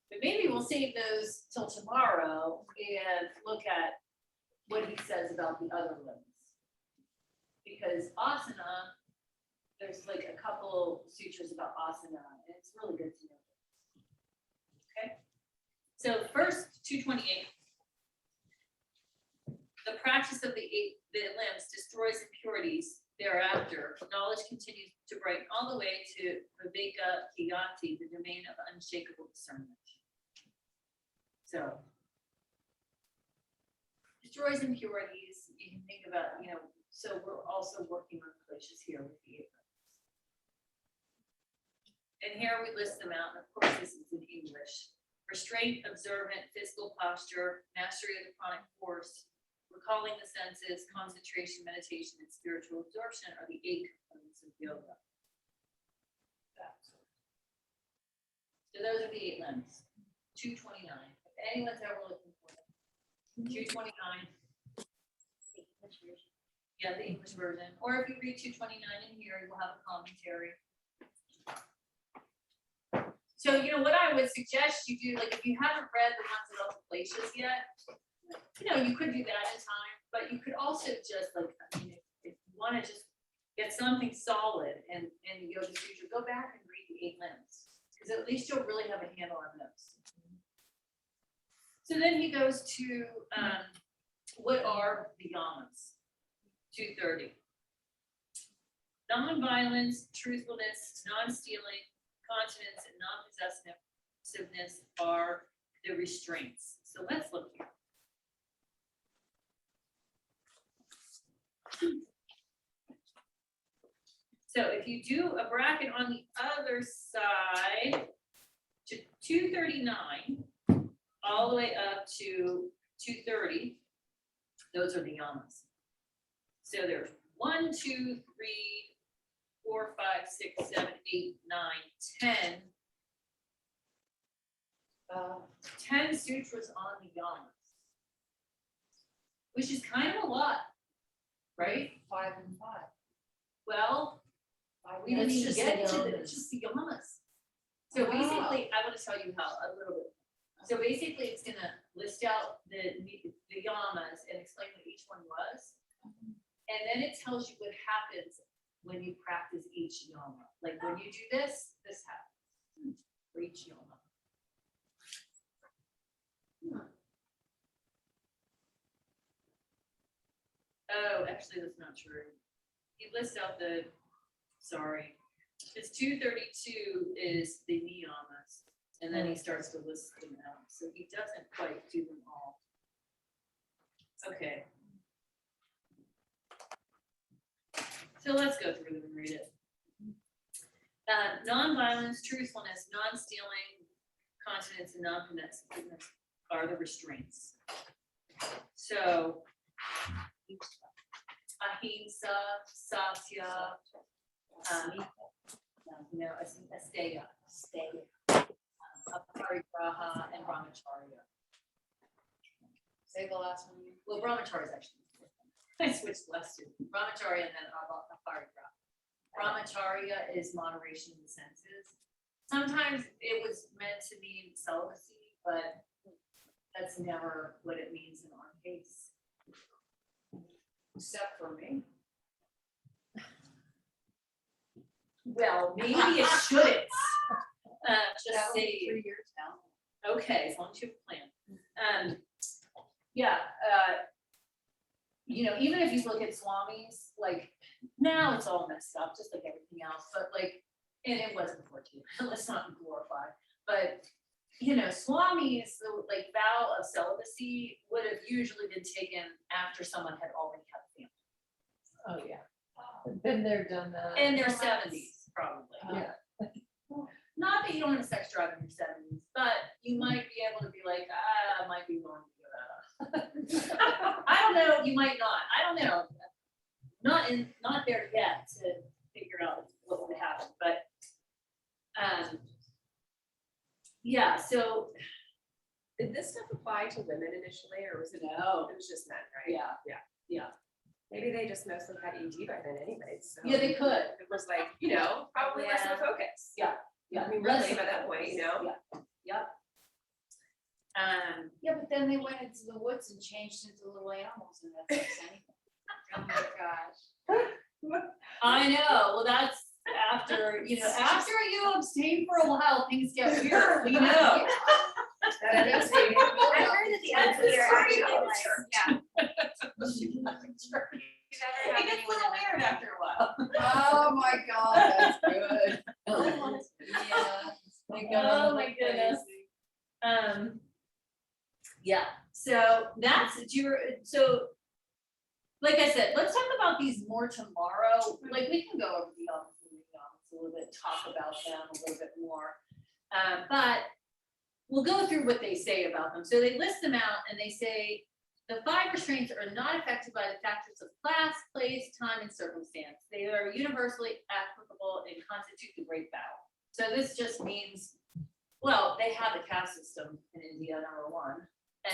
But maybe we'll save those till tomorrow and look at what he says about the other limbs. Because asana, there's like a couple sutras about asana, and it's really good to know. Okay, so first 228. The practice of the limbs destroys impurities. Thereafter, knowledge continues to brighten all the way to viveka kiyati, the domain of unshakable discernment. So, destroys impurities. You can think about, you know, so we're also working on places here with the 8 limbs. And here we list them out, and of course this is in English. Restraint, observant, physical posture, mastery of the chronic force, recalling the senses, concentration, meditation, and spiritual absorption are the 8 components of yoga. So those are the 8 limbs. 229. If anyone's ever looking for them. 229. Yeah, the English version. Or if you read 229 in here, you will have a commentary. So, you know, what I would suggest you do, like if you haven't read the ones about the glaciers yet, you know, you could do that at a time, but you could also just like, I mean, if you want to just get something solid and the yoga sutra, go back and read the 8 limbs, because at least you'll really have a handle on those. So then he goes to what are the yamas? 230. Non-violence, truthfulness, non-stealing, continence, and non-possessiveness are the restraints. So let's look here. So if you do a bracket on the other side to 239, all the way up to 230, those are the yamas. So there's 1, 2, 3, 4, 5, 6, 7, 8, 9, 10. 10 sutras on the yamas, which is kind of a lot, right? 5 and 5. Well, we didn't It's even just get the to yamas. it's just the yamas. So basically, I want to tell you how a little bit. So basically, it's gonna list out the yamas and explain what each one was. And then it tells you what happens when you practice each yama. Like when you do this happens for each yama. Oh, actually, that's not true. He lists out sorry. It's 232 is the niyamas, and then he starts to list them out. So he doesn't quite do them all. Okay. So let's go through them and read it. Non-violence, truthfulness, non-stealing, continence, and non-possessiveness are the restraints. So, ahimsa, satya, asteya, aparigraha, and brahmacharya. Say the last one. Well, brahmacharya is actually, I switched last two. Brahmacharya and then aparigraha. Brahmacharya is moderation in the senses. Sometimes it was meant to mean celibacy, but that's never what it means in our case. Except for me. Well, maybe it shouldn't. Just That'll be say, 3 years now. okay, as long as you have a plan. Yeah, you know, even if you look at swamis, like now it's all messed up, just like everything else, but like, and it wasn't before too, let's not glorify, but you know, swamis, the like vow of celibacy would have usually been taken after someone had already had a family. Oh, yeah. Been there, done that. In their 70s, probably. Yeah. Not that you don't have sex drive in your 70s, but you might be able to be like, I might be willing to give that up. I don't know, you might not. I not there yet to figure out what would happen, but, yeah, so, Did this stuff apply to women initially, or was it? No. It was just men, right? yeah. Maybe they just mostly had ED by then anyways, so. Yeah, they could. It was like, probably less of a focus. Yeah. I mean, less really, by that of- point, Yep. Yeah, but then they went into the woods and changed into little animals and that's like anything. Oh my gosh. I know, well, that's after you abstain for a while, things get weird, we know. That is the- I heard that the That's other the year, story actually, of like, church. yeah. You've You've ever It had gets a anyone little that- weird after a while. Oh my God, that's good. Yeah. Oh my goodness. Yeah, so that's, like I said, let's talk about these more tomorrow, like, we can go over the elements a little bit, talk about them a little bit more. But we'll go through what they say about them, so they list them out and they say, the 5 restraints are not affected by the factors of class, place, time, and circumstance. They are universally applicable and constitute the great vow. So this just means, well, they have a caste system in India, number one.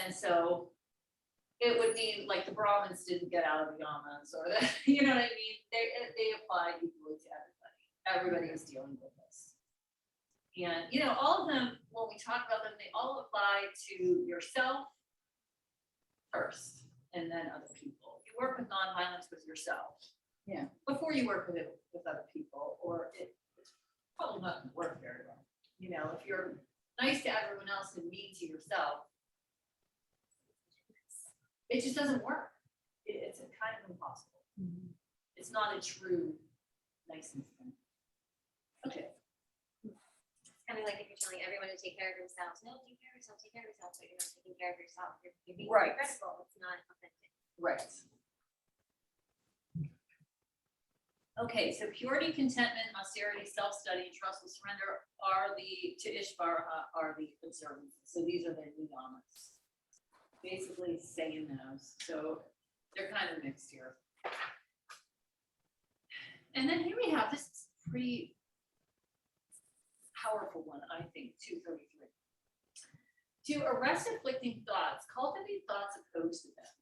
And so it would mean like the Brahmins didn't get out of the yamas or the, you know what I mean? They apply equally to everybody. Everybody is dealing with this. And, all of them, when we talk about them, they all apply to yourself first and then other people. You work with nonviolence with yourself. Yeah. Before you work with it with other people, or it's probably not gonna work very well. If you're nice to everyone else and mean to yourself, it just doesn't work. It's kind of impossible. It's not a true niceness thing. Okay. It's kind of like if you're telling everyone to take care of themselves, no, take care of yourself, take care of yourself, so you're not taking care of yourself, you're being Right. regretful, it's not authentic. Right. Okay, so purity, contentment, austerity, self-study, trustful surrender to Ishvara are the observances. So these are the niyamas. Basically saying those. So they're kind of mixed here. And then here we have this pretty powerful one, I think, 233. To arrest afflicting thoughts, cultivate thoughts opposed to them.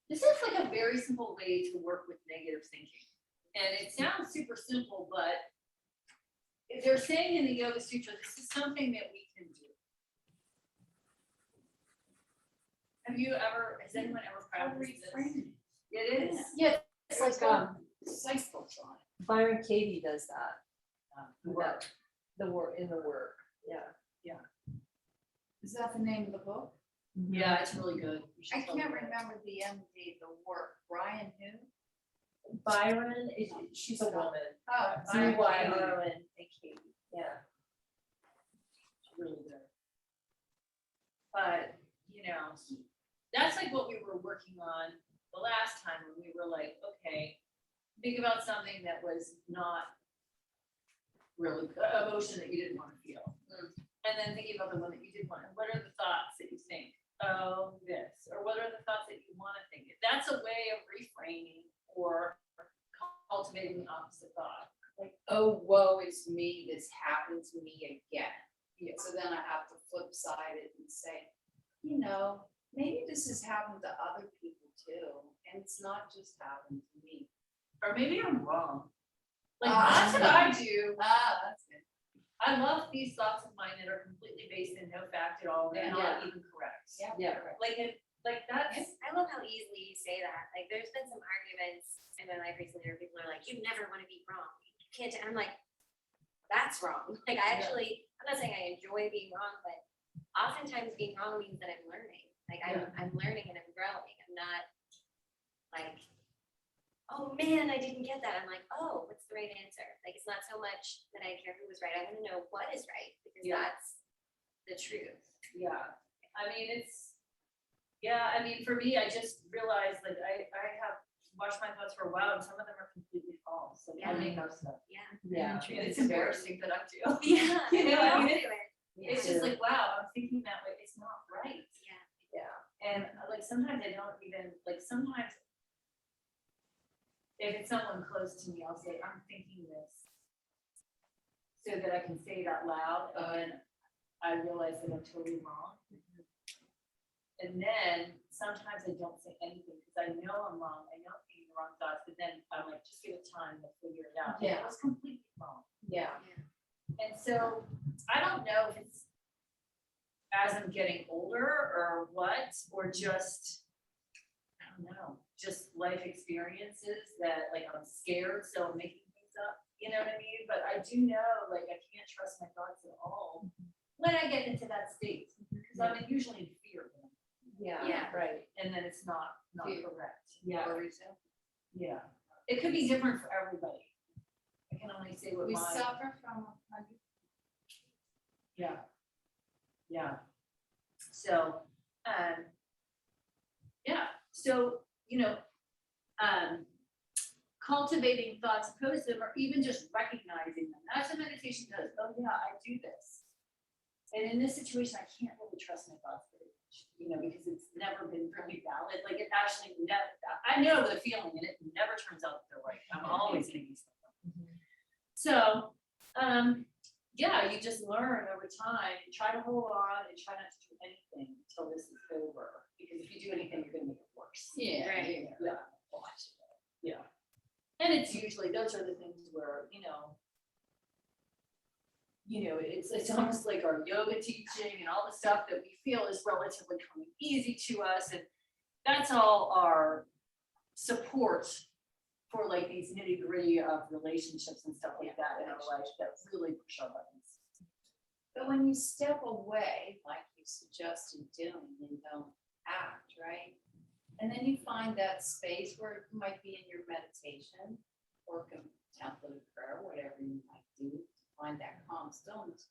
This is like a very simple way to work with negative thinking. And it sounds super simple, but if they're saying in the Yoga Sutra, this is something that we can do. Has anyone ever practiced this? Reframing. It is. Yeah, it's like, Cycles on it. Byron Katie does that, Work. the work, in the work, yeah. Is that the name of the book? Yeah, it's really good. You should I totally can't read it. remember the MD, the work. Brian who? Byron, she's a woman. Oh, Byron Byron. and Katie, yeah. It's really good. But, that's like what we were working on the last time when we were like, okay, think about something that was not really emotion that you didn't want to feel. And then thinking about the one that you did want, and what are the thoughts that you think? Oh, this, or what are the thoughts that you want to think? If that's a way of reframing or cultivating the opposite thought. Like, oh, woe is me, this happened to me again. Yeah, so then I have to flip side it and say, maybe this has happened to other people too, and it's not just happened to me. Or maybe I'm wrong. Like, Ah, that's what I do. That's good. I love these thoughts of mine that are completely based in no fact at all, they're not even correct. Yeah. Like that's, I love how easily you say that, like, there's been some arguments in my life recently where people are like, you never want to be wrong, you can't, and I'm like, that's wrong, like, I'm not saying I enjoy being wrong, but oftentimes being wrong means that I'm learning, like, I'm learning and I'm growing, I'm not like, oh man, I didn't get that. I'm like, oh, what's the right answer? Like, it's not so much that I care who was right. I want to know what is right because that's the truth. for me, I just realized like I have watched my thoughts for a while and some of them are completely false. Like I make up stuff. Yeah. Yeah. And it's embarrassing that I do. Yeah. You know, I I'll mean, do it. It's just like, wow, I'm thinking that way. It's not right. Yeah. Yeah. And like sometimes I don't even, like sometimes if it's someone close to me, I'll say, I'm thinking this. So that I can say it out loud, and then I realize that I'm totally wrong. And then sometimes I don't say anything, because I know I'm wrong, I know I'm thinking the wrong thoughts, but then I'm like, just give it time to figure it out. And Yeah. I was completely wrong. Yeah. And so I don't know if it's as I'm getting older or what, or just, I don't know, just life experiences that like I'm scared, so I'm making things up, you know what I mean? But I do know, like, I can't trust my thoughts at all when I get into that state, because I'm usually in fear. Yeah, right, And then it's not Fear. correct. Yeah, Or resentment. yeah. It could be different for everybody. I can only say what We mine. suffer from Yeah. Yeah. So, yeah, so, cultivating thoughts opposed to them, or even just recognizing them. That's what meditation does. Oh yeah, I do this. And in this situation, I can't really trust my thoughts very much, because it's never been really valid. Like it actually never, I know the feeling and it never turns out that they're right. I'm always thinking something. So, yeah, you just learn over time and try to hold on and try not to do anything until this is over. Because if you do anything, you're gonna make it worse. Yeah. Right. Yeah. Yeah. And it's usually, those are the things where, it's almost like our yoga teaching and all the stuff that we feel is relatively coming easy to us. And that's all our support for like these nitty gritty of relationships and stuff like that in our life that really push our buttons. But when you step away, like you suggested doing, and don't act, right? And then you find that space where it might be in your meditation or contemplative prayer, whatever you might do to find that calm stillness.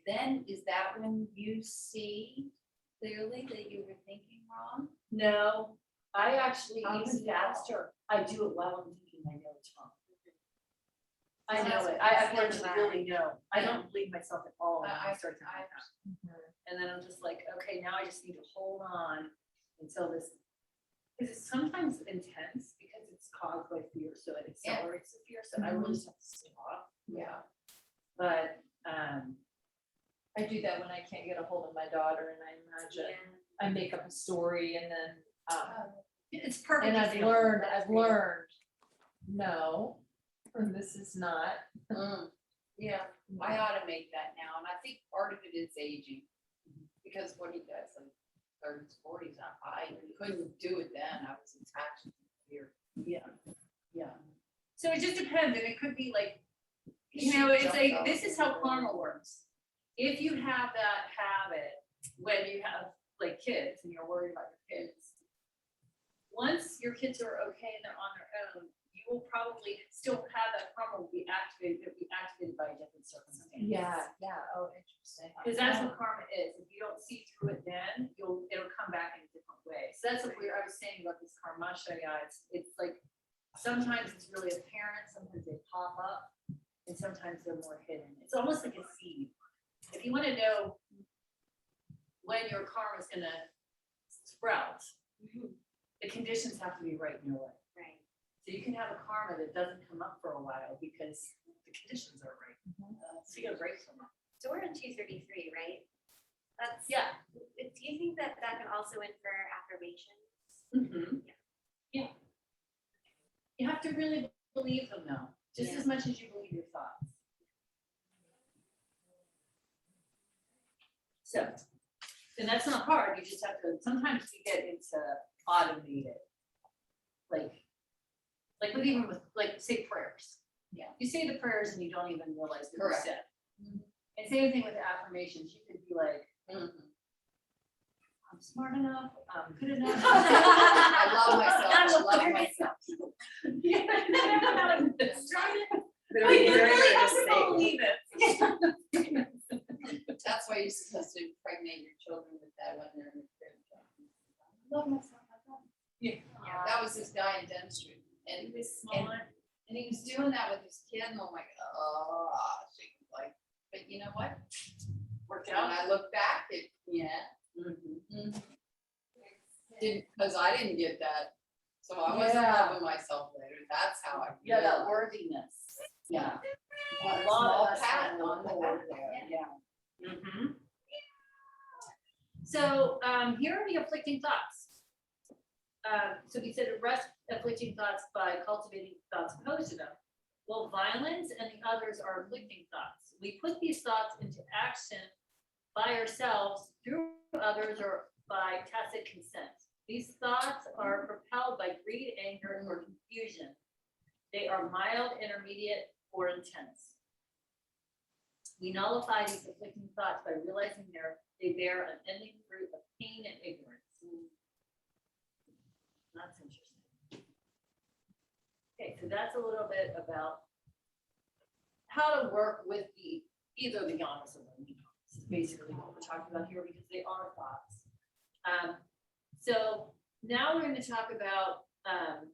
Then is that when you see clearly that you were thinking wrong? No, I actually, How does even it know? faster, I do it while I'm thinking I know it's wrong. I So know that's it. I've what learned it's to like. really know. I don't believe myself at all when I start to I- think that. And then I'm just like, okay, now I just need to hold on until this, because it's sometimes intense because it's caused by fear, so it accelerates the fear, so I really just have to stop. Yeah. But, I do that when I can't get a hold of my daughter, and I imagine, I make up a story and then, it's perfect. and I've example. learned, no, this is not. Yeah, I automate that now, and I think part of it is aging. Because what he does, like 30s, 40s, I couldn't do it then, I was attached to fear. Yeah. So it just depends, and it could be like, it's like, this is how karma works. If you have that habit when you have like kids and you're worried about your kids, once your kids are okay and they're on their own, you will probably still have that karma will be activated, by different circumstances. Yeah, oh, interesting. Because that's what karma is. If you don't see through it then, it'll come back in a different way. So that's what I was saying about this karmashaya. It's like, sometimes it's really apparent, sometimes they pop up, and sometimes they're more hidden. It's almost like a seed. If you want to know when your karma is gonna sprout, the conditions have to be right in your life. Right. So you can have a karma that doesn't come up for a while because the conditions are right. So you gotta break from it. So we're in 233, right? That's. Yeah. Do you think that that could also infer affirmations? Yeah. You have to really believe them though, just as much as you believe your thoughts. So, and that's not hard, you just have to, sometimes we get into automated. Like with even with, like, say prayers. Yeah. You say the prayers and you don't even realize that they're Correct. said. And same thing with the affirmations, you could be like, I'm smart enough, I'm good enough. I love myself, I love myself. Yeah, I never had this. But But you very really hard have to to say. believe it. That's why you're supposed to impregnate your children with that when they're in the crib. I love myself, I love myself. Yeah. That was this guy in dentistry, and he was smart, and he was doing that with his kid, and I'm like, oh, she was like, but you know what? Worked When out. I look back, didn't, because I didn't get that. So I wasn't Yeah. loving myself later, that's how I. Yeah, that realized. worthiness. Yeah. A A lot of small us pat have on the that. board there, yeah. Mhm. So, here are the afflicting thoughts. So we said arrest afflicting thoughts by cultivating thoughts opposed to them. Well, violence and the others are afflicting thoughts. We put these thoughts into action by ourselves, through others, or by tacit consent. These thoughts are propelled by greed, anger, or confusion. They are mild, intermediate, or intense. We nullify these afflicting thoughts by realizing they bear an ending fruit of pain and ignorance. That's interesting. Okay, so that's a little bit about how to work with either the yamas or the niyamas, is basically what we're talking about here, because they are thoughts. So now we're gonna talk about, and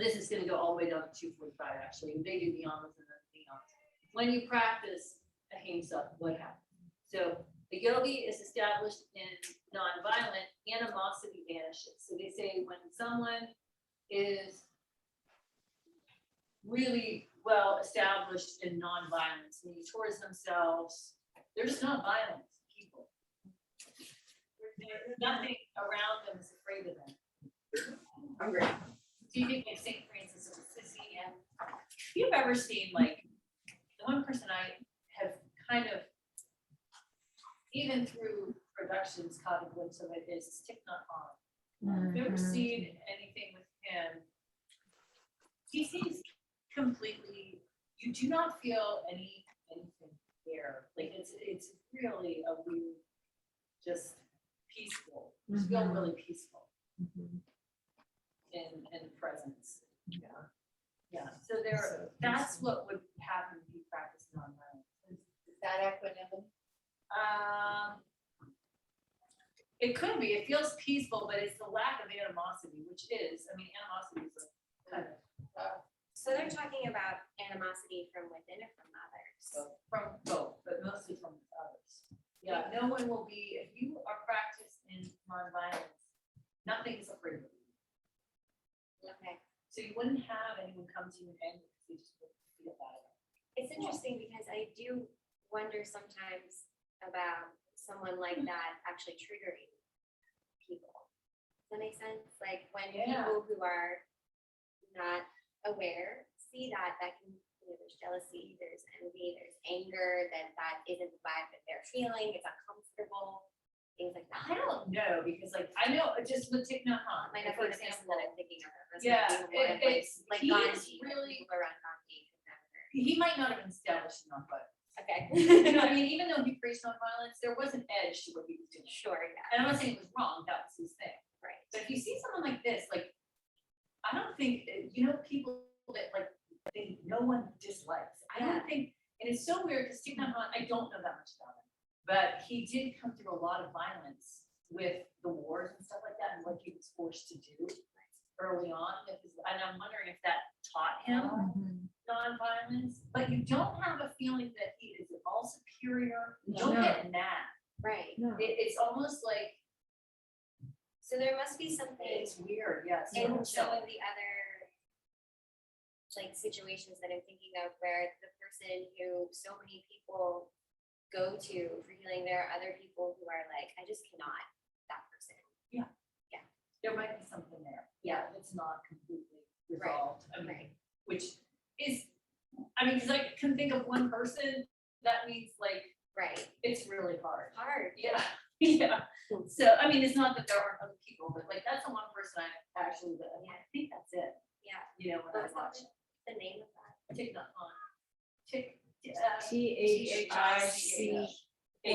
this is gonna go all the way down to 245, actually. They do the yamas and then the niyamas. When you practice ahimsa, what happens? So the yogi is established in nonviolent, animosity vanishes. So they say when someone is really well established in nonviolence, meaning towards themselves, they're just not violent people. Nothing around them is afraid of them. Hungry. Do you think of St. Francis of Assisi? And if you've ever seen, like, the one person I have kind of, even through productions, caught a glimpse of it is Thich Nhat Hanh. Have you ever seen anything with him? He seems completely, you do not feel anything there. Like it's really a weird, just peaceful. You feel really peaceful in presence. Yeah, so that's what would happen if you practice nonviolence. Is that equanimity? It could be, it feels peaceful, but it's the lack of animosity, which is, I mean, animosity is a kind of, So they're talking about animosity from within or from others? from both, but mostly from others. Yeah, no one will be, if you are practiced in nonviolence, nothing is afraid of you. Okay. So you wouldn't have anyone come to you in anger because they just wouldn't feel bad. It's interesting because I do wonder sometimes about someone like that actually triggering people. Does that make sense? Like when Yeah. people who are not aware see that can, there's jealousy, there's envy, there's anger, that isn't the vibe that they're feeling, it's uncomfortable, things like that. I don't know, because like, I know just with Thich Nhat Hanh, Might not for be the person example, that I'm thinking of. That's yeah, not even one of, it's, like he Gandhi, is really, people around Gandhi could never. he might not have been established in nonviolence. Okay. You know, I mean, even though he preached nonviolence, there was an edge to what he was doing. Sure, yeah, And I'm not saying it was wrong, that was his thing. right. But if you see someone like this, like, I don't think, you know, people that like, no one dislikes. I don't think, and it's so weird because Thich Nhat Hanh, I don't know that much about him, but he did come through a lot of violence with the wars and stuff like that and what he was forced to do early on. And I'm wondering if that taught him nonviolence, but you don't have a feeling that he is all superior. You don't get mad. Right, It's almost like, so there must be something it's weird, yes. in some of the other like situations that I'm thinking of where the person who so many people go to for healing, there are other people who are like, I just cannot, that person. There might be something there. Yeah, it's not completely resolved. I mean, Right. which is, I mean, because I can think of one person, that means like, Right, it's really hard. hard. Yeah, yeah. So, I mean, it's not that there aren't other people, but like, that's the one person I actually, I think that's it, Yeah, you know, when I What was watch the name of that? Thich Nhat Hanh. Thich, THIC,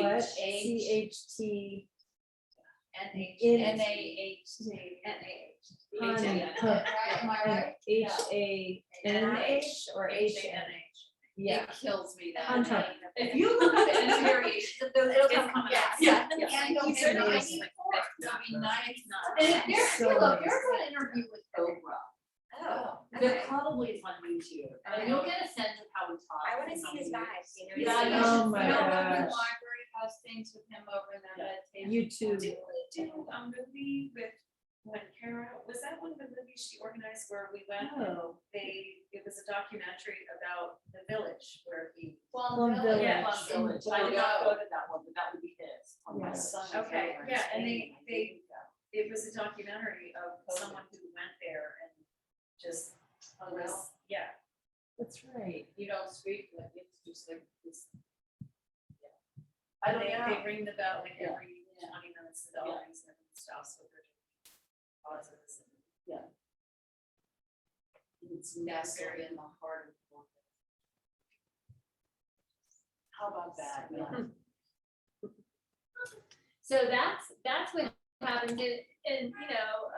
what? CHT. Am I right? HANH or HANH? Yeah. It kills me that. Hunter. If you look at the end variations of those, it'll come out. Yes. Yeah. And You those said are nice. 94. I mean, 94. And if you're, So look, nice. there's an interview with Oprah. Oh, There okay. probably is on YouTube, and you'll get a sense of how we talk. I wanna and see how his we- vibes, you know. Yeah, to see you how- should Oh my You know, gosh. the library has things with him over there. Yeah. meditation. YouTube. Do a movie with when Kara, was that one of the movies she organized where we went? Oh. It was a documentary about the village where he. Plum Yeah, Village. Plum Village. I did not go to that one, but that would be his. on my Yeah. son's Okay, favorite. yeah, and it was a documentary of someone who went there and just was, yeah. That's right. You don't speak, like, it's just like this. I don't They know. ring the bell like Yeah. every 20 minutes, the bell rings and stuff, so they're pauses. It's nestled in the heart of the world. How about that? Yeah. So that's what happened, and you know,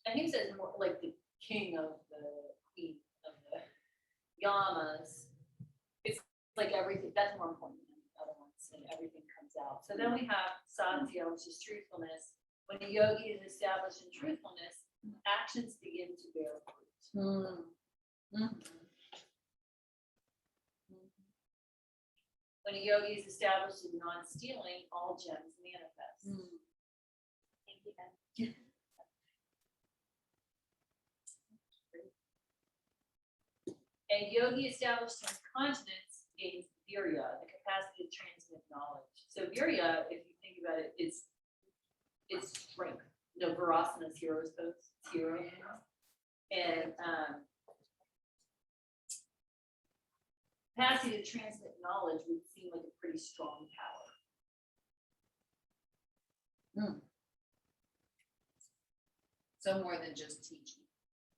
And he says more like the king of the yamas. It's like everything, that's more important than the other ones, and everything comes out. So then we have Sankhya, which is truthfulness. When a yogi is established in truthfulness, actions begin to bear fruit. When a yogi is established in non-stealing, all gems manifest. Thank you, Ben. A yogi established in continence gains virya, the capacity to transmit knowledge. So virya, if you think about it, it's strength. No, Virasana's hero's pose, it's hero. And capacity to transmit knowledge would seem like a pretty strong power. So more than just teaching.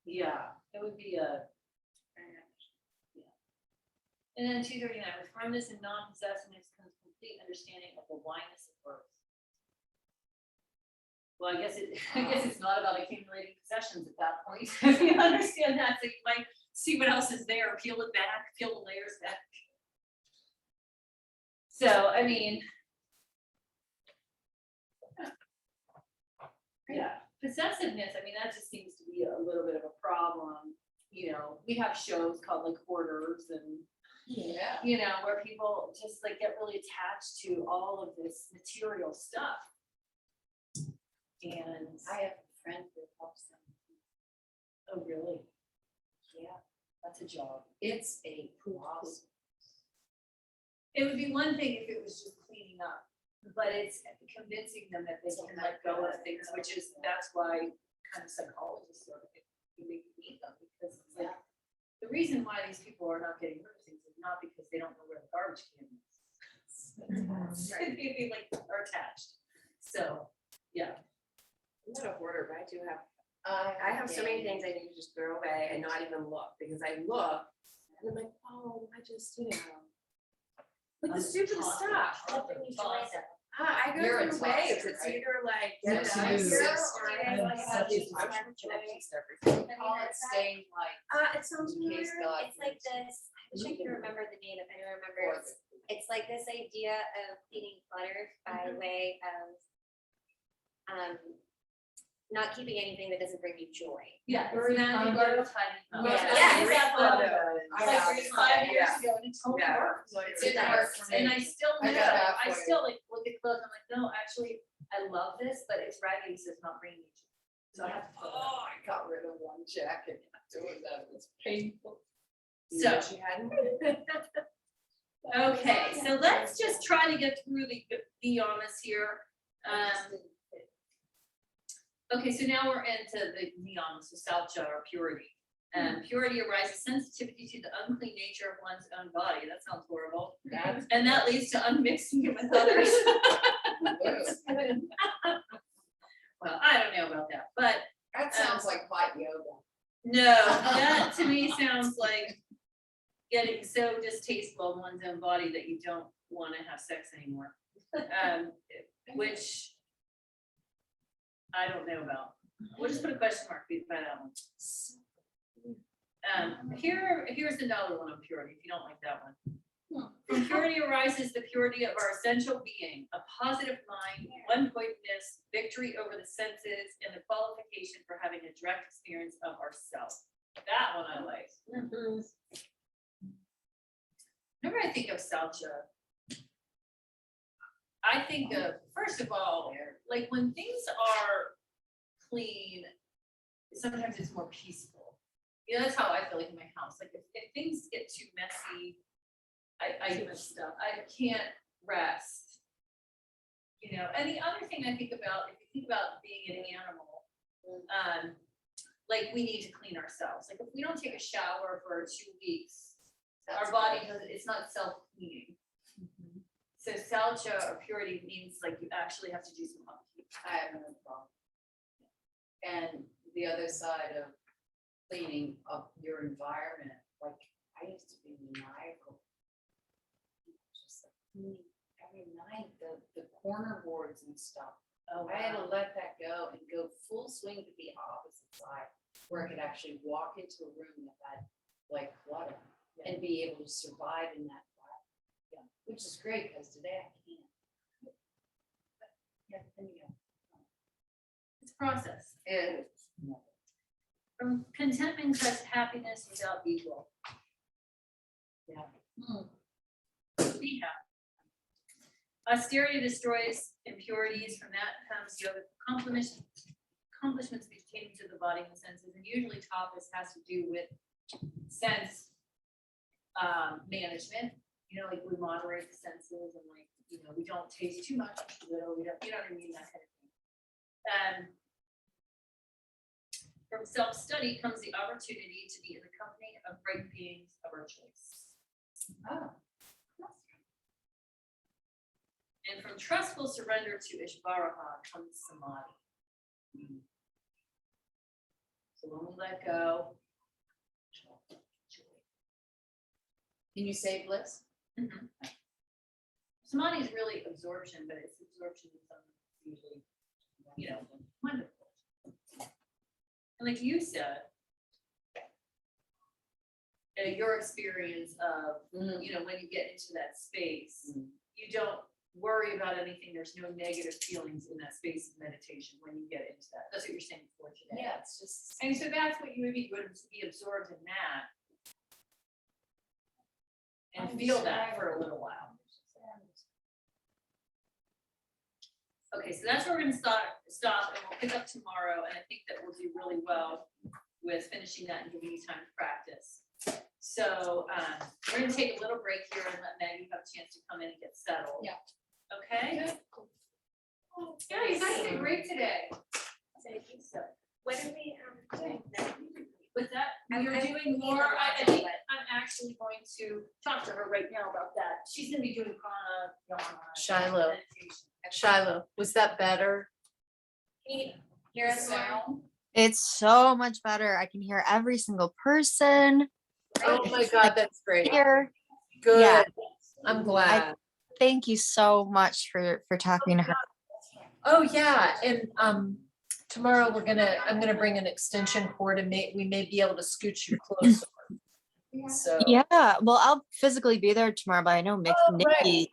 Yeah, it would be a. And then 239, with firmness and non-possessiveness comes complete understanding of the whyness of birth. Well, I guess it's not about accumulating possessions at that point. If you understand that, so you might see what else is there, peel it back, peel the layers back. So, I mean. Yeah, possessiveness, I mean, that just seems to be a little bit of a problem. You know, we have shows called like Hoarders and Yeah. you know, where people just like get really attached to all of this material stuff. And I have a friend who helps them. oh, really? Yeah, that's a job. It's a process. It would be one thing if it was just cleaning up, but it's convincing them that they can let go of things, which is, that's why kind of psychologists sort of need them, because it's like, the reason why these people are not getting rid of things is not because they don't know where the garbage can is. They like are attached. So, yeah. I'm not a hoarder, but I do have, I have so many things I need to just throw away and not even look, because I look and I'm like, oh, I just, you know. Like the stupidest stuff. I go You're a through waves, tosser, it's right? either like, Yes, get it out you here, do. or I I'm like such have a these tosser. emotions and I taste everything. Call it staying light. It sounds In case familiar. God It's like hears. this, I wish I could remember the name, if anyone Or remembers. It's like this idea of cleaning clutter by way of not keeping anything that doesn't bring you joy. Yeah, Marie it's not Kondo. about tiny. Yeah. Yeah, Marie that Kondo. It's Yeah. like 5 years ago and it totally Yeah. worked. It didn't work for And me. I still I know, got I halfway. still like look at clothes, I'm like, no, actually, I love this, but it's raggedy, so it's not bringing me joy. So I have to. put it Oh, up. I got rid of one jacket doing that, it was painful. So, She hadn't. okay, so let's just try to get through the yamas here. Okay, so now we're into the niyamas, so Salcha or purity. Purity arises sensitivity to the unclean nature of one's own body. That sounds horrible. And that leads to unmixing it with others. Well, I don't know about that, but That sounds like hot yoga. no, that to me sounds like getting so distasteful of one's own body that you don't want to have sex anymore. Which I don't know about. We'll just put a question mark by that one. Here's another one on purity, if you don't like that one. From purity arises the purity of our essential being, a positive mind, one-pointedness, victory over the senses, and the qualification for having a direct experience of ourself. That one I like. Whenever I think of Salcha, I think of, first of all, like when things are clean, sometimes it's more peaceful. You know, that's how I feel like in my house, like if things get too messy, I can't rest. You know, and the other thing I think about, if you think about being an animal, like we need to clean ourselves. Like if we don't take a shower for 2 weeks, our body doesn't, it's not self-cleaning. So salcha or purity means like you actually have to do some upkeep. I have no problem. And the other side of cleaning up your environment, like I used to be maniacal. Just like cleaning every night, the corner boards and stuff. Oh, I had to let that go and go full swing to the opposite side, where I could actually walk into a room that had like clutter and be able to survive in that clutter. Yeah, which is great, because today I can't. But, yeah, anyhow. It's a process. It is. From contentment comes happiness without ego. Yeah. Be happy. Austerity destroys impurities. From that comes yoga accomplishments pertaining to the body and senses, and usually tapas has to do with sense management. You know, like we moderate the senses, and like, you know, we don't taste too much, little, we don't, you know what I mean, that kind of thing. From self-study comes the opportunity to be in the company of great beings of our choice. Oh. And from trustful surrender to Ishvaraha comes samadhi. So when we let go. Can you say bliss? Samadhi is really absorption, but it's absorption in some usually, you know, wonderful. And like you said, your experience of, you know, when you get into that space, you don't worry about anything. There's no negative feelings in that space of meditation when you get into that. That's what you're saying before today. Yeah, it's just. And so that's what you would be good to be absorbed in that. And feel that for a little while. Okay, so that's where we're gonna stop and we'll pick up tomorrow, and I think that we'll do really well with finishing that and giving you time to practice. So we're gonna take a little break here and let Maggie have a chance to come in and get settled. Yeah. Okay? Yeah, you guys did great today. Thank you, so. What are we doing next? With that, you're I- doing I- more, I I- think I'm actually going to talk to her right now about that. She's gonna be doing prana, yana, Shiloh. meditation. Shiloh, was that better? Can you hear us now? It's so much better. I can hear every single person Oh my God, that's great. here. Good. Yeah. I'm glad. Thank you so much for talking to her. Oh, yeah, and tomorrow I'm gonna bring an extension cord and we may be able to scoot you closer. So. Yeah, well, I'll physically be there tomorrow, but I know Oh, right. Nikki